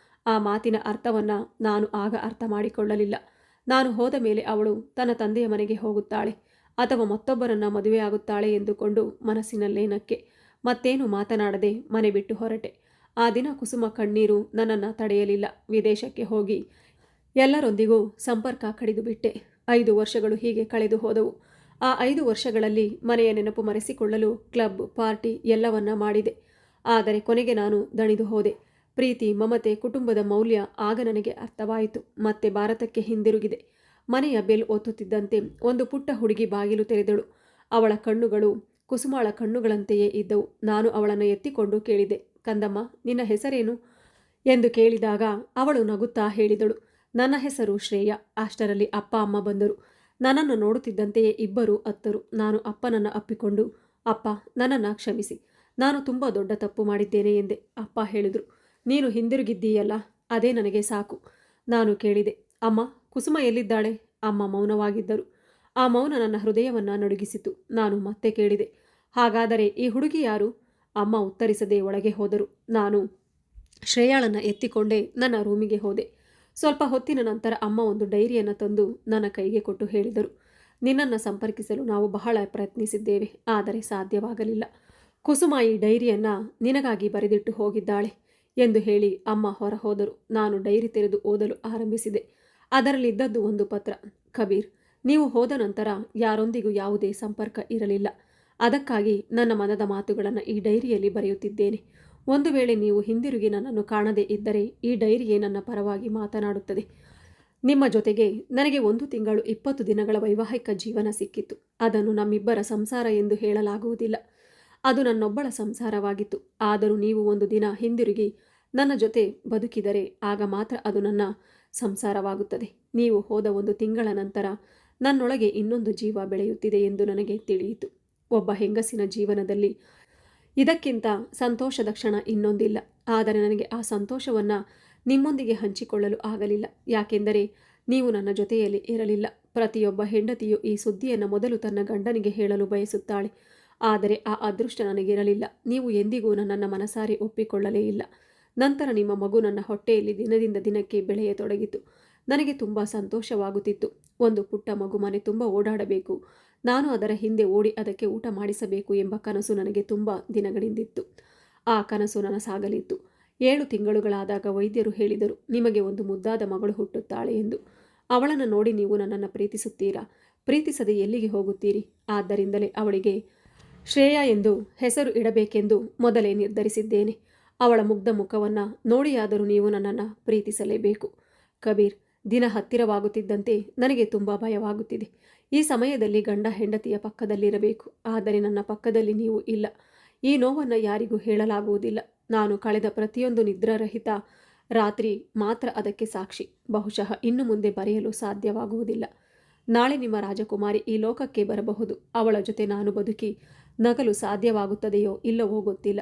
ಆ ಮಾತಿನ ಅರ್ಥವನ್ನು ನಾನು ಆಗ ಅರ್ಥ ಮಾಡಿಕೊಳ್ಳಲಿಲ್ಲ. ನಾನು ಹೋದ ಮೇಲೆ ಅವಳು ತನ್ನ ತಂದೆಯ ಮನೆಗೆ ಹೋಗುತ್ತಾಳೆ ಅಥವಾ ಮತ್ತೊಬ್ಬರನ್ನು ಮದುವೆಯಾಗುತ್ತಾಳೆ ಎಂದುಕೊಂಡು ಮನಸ್ಸಿನಲ್ಲೇ ನಕ್ಕೆ. ಮತ್ತೇನು ಮಾತನಾಡದೆ ಮನೆ ಬಿಟ್ಟು ಹೊರಟೆ. ಆ ದಿನ ಕುಸುಮ ಕಣ್ಣೀರು ನನ್ನನ್ನು ತಡೆಯಲಿಲ್ಲ. ವಿದೇಶಕ್ಕೆ ಹೋಗಿ ಎಲ್ಲರೊಂದಿಗೂ ಸಂಪರ್ಕ ಕಡಿದು ಬಿಟ್ಟೆ. 5 ವರ್ಷಗಳು ಹೀಗೆ ಕಳೆದು ಹೋದವು. ಆ 5 ವರ್ಷಗಳಲ್ಲಿ ಮನೆಯ ನೆನಪು ಮರೆಸಿಕೊಳ್ಳಲು ಕ್ಲಬ್, ಪಾರ್ಟಿ ಎಲ್ಲವನ್ನ ಮಾಡಿದೆ. ಆದರೆ ಕೊನೆಗೆ ನಾನು ದಣಿದು ಹೋದೆ. ಪ್ರೀತಿ, ಮಮತೆ, ಕುಟುಂಬದ ಮೌಲ್ಯ ಆಗ ನನಗೆ ಅರ್ಥವಾಯಿತು. ಮತ್ತೆ ಭಾರತಕ್ಕೆ ಹಿಂದಿರುಗಿದೆ. ಮನೆಯ ಬೆಲ್ ಒತ್ತುತ್ತಿದ್ದಂತೆ ಒಂದು ಪುಟ್ಟ ಹುಡುಗಿ ಬಾಗಿಲು ತೆರೆದಳು. ಅವಳ ಕಣ್ಣುಗಳು ಕುಸುಮಾಳ ಕಣ್ಣುಗಳಂತೆಯೇ ಇದ್ದವು. ನಾನು ಅವಳನ್ನು ಎತ್ತಿಕೊಂಡು ಕೇಳಿದೆ, ಕಂದಮ್ಮ, ನಿನ್ನ ಹೆಸರೇನು ಎಂದು ಕೇಳಿದಾಗ ಅವಳು ನಗುತ್ತಾ ಹೇಳಿದಳು, ನನ್ನ ಹೆಸರು ಶ್ರೇಯಾ. ಅಷ್ಟರಲ್ಲಿ ಅಪ್ಪ ಅಮ್ಮ ಬಂದರು. ನನ್ನನ್ನು ನೋಡುತ್ತಿದ್ದಂತೆಯೇ ಇಬ್ಬರೂ ಅತ್ತರು. ನಾನು ಅಪ್ಪನನ್ನು ಅಪ್ಪಿಕೊಂಡು, ಅಪ್ಪ, ನನ್ನನ್ನು ಕ್ಷಮಿಸಿ, ನಾನು ತುಂಬ ದೊಡ್ಡ ತಪ್ಪು ಮಾಡಿದ್ದೇನೆ ಎಂದೆ. ಅಪ್ಪ ಹೇಳಿದರು, ನೀನು ಹಿಂದಿರುಗಿದ್ದೀಯಲ್ಲ, ಅದೇ ನನಗೆ ಸಾಕು. ನಾನು ಕೇಳಿದೆ, ಅಮ್ಮ, ಕುಸುಮ ಎಲ್ಲಿದ್ದಾಳೆ? ಅಮ್ಮ ಮೌನವಾಗಿದ್ದರು. ಆ ಮೌನ ನನ್ನ ಹೃದಯವನ್ನು ನಡುಗಿಸಿತು. ನಾನು ಮತ್ತೆ ಕೇಳಿದೆ, ಹಾಗಾದರೆ ಈ ಹುಡುಗಿ ಯಾರು? ಅಮ್ಮ ಉತ್ತರಿಸದೆ ಒಳಗೆ ಹೋದರು. ನಾನು ಶ್ರೇಯಾಳನ್ನು ಎತ್ತಿಕೊಂಡೇ ನನ್ನ ರೂಮಿಗೆ ಹೋದೆ. ಸ್ವಲ್ಪ ಹೊತ್ತಿನ ನಂತರ ಅಮ್ಮ ಒಂದು ಡೈರಿಯನ್ನು ತಂದು ನನ್ನ ಕೈಗೆ ಕೊಟ್ಟು ಹೇಳಿದರು, ನಿನ್ನನ್ನು ಸಂಪರ್ಕಿಸಲು ನಾವು ಬಹಳ ಪ್ರಯತ್ನಿಸಿದ್ದೇವೆ, ಆದರೆ ಸಾಧ್ಯವಾಗಲಿಲ್ಲ. ಕುಸುಮ ಈ ಡೈರಿಯನ್ನು ನಿನಗಾಗಿ ಬರೆದಿಟ್ಟು ಹೋಗಿದ್ದಾಳೆ ಎಂದು ಹೇಳಿ ಅಮ್ಮ ಹೊರ ಹೋದರು. ನಾನು ಡೈರಿ ತೆರೆದು ಓದಲು ಆರಂಭಿಸಿದೆ. ಅದರಲ್ಲಿದ್ದದ್ದು ಒಂದು ಪತ್ರ. ಕಬೀರ್, ನೀವು ಹೋದ ನಂತರ ಯಾರೊಂದಿಗೂ ಯಾವುದೇ ಸಂಪರ್ಕ ಇರಲಿಲ್ಲ. ಅದಕ್ಕಾಗಿ ನನ್ನ ಮನದ ಮಾತುಗಳನ್ನು ಈ ಡೈರಿಯಲ್ಲಿ ಬರೆಯುತ್ತಿದ್ದೇನೆ. ಒಂದು ವೇಳೆ ನೀವು ಹಿಂದಿರುಗಿ ನನ್ನನ್ನು ಕಾಣದೇ ಇದ್ದರೆ ಈ ಡೈರಿಯೇ ನನ್ನ ಪರವಾಗಿ ಮಾತನಾಡುತ್ತದೆ. ನಿಮ್ಮ ಜೊತೆಗೆ ನನಗೆ 1 ತಿಂಗಳು 20 ದಿನಗಳ ವೈವಾಹಿಕ ಜೀವನ ಸಿಕ್ಕಿತ್ತು. ಅದನ್ನು ನಮ್ಮಿಬ್ಬರ ಸಂಸಾರ ಎಂದು ಹೇಳಲಾಗುವುದಿಲ್ಲ. ಅದು ನನ್ನೊಬ್ಬಳ ಸಂಸಾರವಾಗಿತ್ತು. ಆದರೂ ನೀವು ಒಂದು ದಿನ ಹಿಂದಿರುಗಿ ನನ್ನ ಜೊತೆ ಬದುಕಿದರೆ ಆಗ ಮಾತ್ರ ಅದು ನನ್ನ ಸಂಸಾರವಾಗುತ್ತದೆ. ನೀವು ಹೋದ 1 ತಿಂಗಳ ನಂತರ ನನ್ನೊಳಗೆ ಇನ್ನೊಂದು ಜೀವ ಬೆಳೆಯುತ್ತಿದೆ ಎಂದು ನನಗೆ ತಿಳಿಯಿತು. ಒಬ್ಬ ಹೆಂಗಸಿನ ಜೀವನದಲ್ಲಿ ಇದಕ್ಕಿಂತ ಸಂತೋಷದ ಕ್ಷಣ ಇನ್ನೊಂದಿಲ್ಲ. ಆದರೆ ನನಗೆ ಆ ಸಂತೋಷವನ್ನು ನಿಮ್ಮೊಂದಿಗೆ ಹಂಚಿಕೊಳ್ಳಲು ಆಗಲಿಲ್ಲ. ಯಾಕೆಂದರೆ ನೀವು ನನ್ನ ಜೊತೆಯಲ್ಲಿ ಇರಲಿಲ್ಲ. ಪ್ರತಿಯೊಬ್ಬ ಹೆಂಡತಿಯು ಈ ಸುದ್ದಿಯನ್ನು ಮೊದಲು ತನ್ನ ಗಂಡನಿಗೆ ಹೇಳಲು ಬಯಸುತ್ತಾಳೆ. ಆದರೆ ಆ ಅದೃಷ್ಟ ನನಗಿರಲಿಲ್ಲ. ನೀವು ಎಂದಿಗೂ ನನ್ನನ್ನು ಮನಸಾರಿ ಒಪ್ಪಿಕೊಳ್ಳಲೇ ಇಲ್ಲ. ನಂತರ ನಿಮ್ಮ ಮಗು ನನ್ನ ಹೊಟ್ಟೆಯಲ್ಲಿ ದಿನದಿಂದ ದಿನಕ್ಕೆ ಬೆಳೆಯತೊಡಗಿತು. ನನಗೆ ತುಂಬ ಸಂತೋಷವಾಗುತ್ತಿತ್ತು. ಒಂದು ಪುಟ್ಟ ಮಗು ಮನೆ ತುಂಬ ಓಡಾಡಬೇಕು, ನಾನು ಅದರ ಹಿಂದೆ ಓಡಿ ಅದಕ್ಕೆ ಊಟ ಮಾಡಿಸಬೇಕು ಎಂಬ ಕನಸು ನನಗೆ ತುಂಬ ದಿನಗಳಿಂದಿತ್ತು. ಆ ಕನಸು ನನಸಾಗಲಿತ್ತು. 7 ತಿಂಗಳುಗಳಾದಾಗ ವೈದ್ಯರು ಹೇಳಿದರು, ನಿಮಗೆ ಒಂದು ಮುದ್ದಾದ ಮಗಳು ಹುಟ್ಟುತ್ತಾಳೆ ಎಂದು. ಅವಳನ್ನು ನೋಡಿ ನೀವು ನನ್ನನ್ನು ಪ್ರೀತಿಸುತ್ತೀರಾ? ಪ್ರೀತಿಸದೆ ಎಲ್ಲಿಗೆ ಹೋಗುತ್ತೀರಿ? ಆದ್ದರಿಂದಲೇ ಅವಳಿಗೆ ಶ್ರೇಯಾ ಎಂದು ಹೆಸರು ಇಡಬೇಕೆಂದು ಮೊದಲೇ ನಿರ್ಧರಿಸಿದ್ದೇನೆ. ಅವಳ ಮುಗ್ಧ ಮುಖವನ್ನು ನೋಡಿಯಾದರೂ ನೀವು ನನ್ನನ್ನು ಪ್ರೀತಿಸಲೇಬೇಕು. ಕಬೀರ್, ದಿನ ಹತ್ತಿರವಾಗುತ್ತಿದ್ದಂತೆ ನನಗೆ ತುಂಬ ಭಯವಾಗುತ್ತಿದೆ. ಈ ಸಮಯದಲ್ಲಿ ಗಂಡ ಹೆಂಡತಿಯ ಪಕ್ಕದಲ್ಲಿರಬೇಕು. ಆದರೆ ನನ್ನ ಪಕ್ಕದಲ್ಲಿ ನೀವು ಇಲ್ಲ. ಈ ನೋವನ್ನು ಯಾರಿಗೂ ಹೇಳಲಾಗುವುದಿಲ್ಲ. ನಾನು ಕಳೆದ ಪ್ರತಿಯೊಂದು ನಿದ್ರಾರಹಿತ ರಾತ್ರಿ ಮಾತ್ರ ಅದಕ್ಕೆ ಸಾಕ್ಷಿ. ಬಹುಶಃ ಇನ್ನು ಮುಂದೆ ಬರೆಯಲು ಸಾಧ್ಯವಾಗುವುದಿಲ್ಲ. ನಾಳೆ ನಿಮ್ಮ ರಾಜಕುಮಾರಿ ಈ ಲೋಕಕ್ಕೆ ಬರಬಹುದು. ಅವಳ ಜೊತೆ ನಾನು ಬದುಕಿ ನಗಲು ಸಾಧ್ಯವಾಗುತ್ತದೆಯೋ ಇಲ್ಲವೋ ಗೊತ್ತಿಲ್ಲ.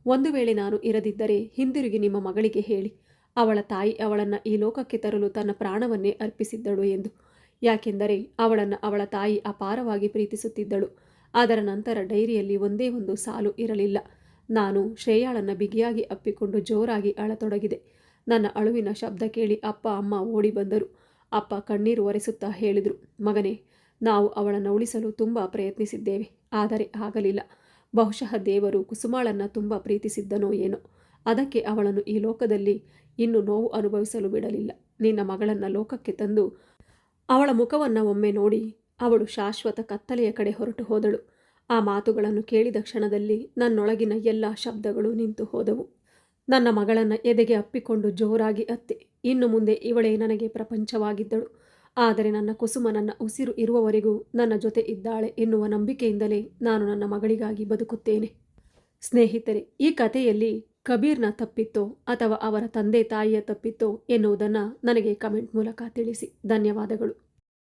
ಒಂದು ವೇಳೆ ನಾನು ಇರದಿದ್ದರೆ ಹಿಂದಿರುಗಿ ನಿಮ್ಮ ಮಗಳಿಗೆ ಹೇಳಿ, ಅವಳ ತಾಯಿ ಅವಳನ್ನು ಈ ಲೋಕಕ್ಕೆ ತರಲು ತನ್ನ ಪ್ರಾಣವನ್ನೇ ಅರ್ಪಿಸಿದ್ದಳು ಎಂದು. ಯಾಕೆಂದರೆ ಅವಳನ್ನು ಅವಳ ತಾಯಿ ಅಪಾರವಾಗಿ ಪ್ರೀತಿಸುತ್ತಿದ್ದಳು. ಅದರ ನಂತರ ಡೈರಿಯಲ್ಲಿ ಒಂದೇ ಒಂದು ಸಾಲು ಇರಲಿಲ್ಲ. ನಾನು ಶ್ರೇಯಾಳನ್ನು ಬಿಗಿಯಾಗಿ ಅಪ್ಪಿಕೊಂಡು ಜೋರಾಗಿ ಅಳತೊಡಗಿದೆ. ನನ್ನ ಅಳುವಿನ ಶಬ್ದ ಕೇಳಿ ಅಪ್ಪ ಅಮ್ಮ ಓಡಿ ಬಂದರು. ಅಪ್ಪ ಕಣ್ಣೀರು ಒರೆಸುತ್ತಾ ಹೇಳಿದರು, ಮಗನೇ, ನಾವು ಅವಳನ್ನು ಉಳಿಸಲು ತುಂಬ ಪ್ರಯತ್ನಿಸಿದ್ದೇವೆ, ಆದರೆ ಆಗಲಿಲ್ಲ. ಬಹುಶಃ ದೇವರು ಕುಸುಮಾಳನ್ನು ತುಂಬ ಪ್ರೀತಿಸಿದ್ದನೋ ಏನೋ. ಅದಕ್ಕೆ ಅವಳನ್ನು ಈ ಲೋಕದಲ್ಲಿ ಇನ್ನು ನೋವು ಅನುಭವಿಸಲು ಬಿಡಲಿಲ್ಲ. ನಿನ್ನ ಮಗಳನ್ನು ಲೋಕಕ್ಕೆ ತಂದು ಅವಳ ಮುಖವನ್ನು ಒಮ್ಮೆ ನೋಡಿ ಅವಳು ಶಾಶ್ವತ ಕತ್ತಲೆಯ ಕಡೆ ಹೊರಟು ಹೋದಳು. ಆ ಮಾತುಗಳನ್ನು ಕೇಳಿದ ಕ್ಷಣದಲ್ಲಿ ನನ್ನೊಳಗಿನ ಎಲ್ಲ ಶಬ್ದಗಳು ನಿಂತು ಹೋದವು. ನನ್ನ ಮಗಳನ್ನು ಎದೆಗೆ ಅಪ್ಪಿಕೊಂಡು ಜೋರಾಗಿ ಅತ್ತೆ. ಇನ್ನು ಮುಂದೆ ಇವಳೇ ನನಗೆ ಪ್ರಪಂಚವಾಗಿದ್ದಳು. ಆದರೆ ನನ್ನ ಕುಸುಮ ನನ್ನ ಉಸಿರು ಇರುವವರೆಗೂ ನನ್ನ ಜೊತೆ ಇದ್ದಾಳೆ ಎನ್ನುವ ನಂಬಿಕೆಯಿಂದಲೇ ನಾನು ನನ್ನ ಮಗಳಿಗಾಗಿ ಬದುಕುತ್ತೇನೆ. ಸ್ನೇಹಿತರೆ, ಈ ಕಥೆಯಲ್ಲಿ ಕಬೀರ್ನ ತಪ್ಪಿತ್ತೋ ಅಥವಾ ಅವರ ತಂದೆ ತಾಯಿಯ ತಪ್ಪಿತ್ತೋ ಎನ್ನುವುದನ್ನು ನನಗೆ ಕಮೆಂಟ್ ಮೂಲಕ ತಿಳಿಸಿ. ಧನ್ಯವಾದಗಳು.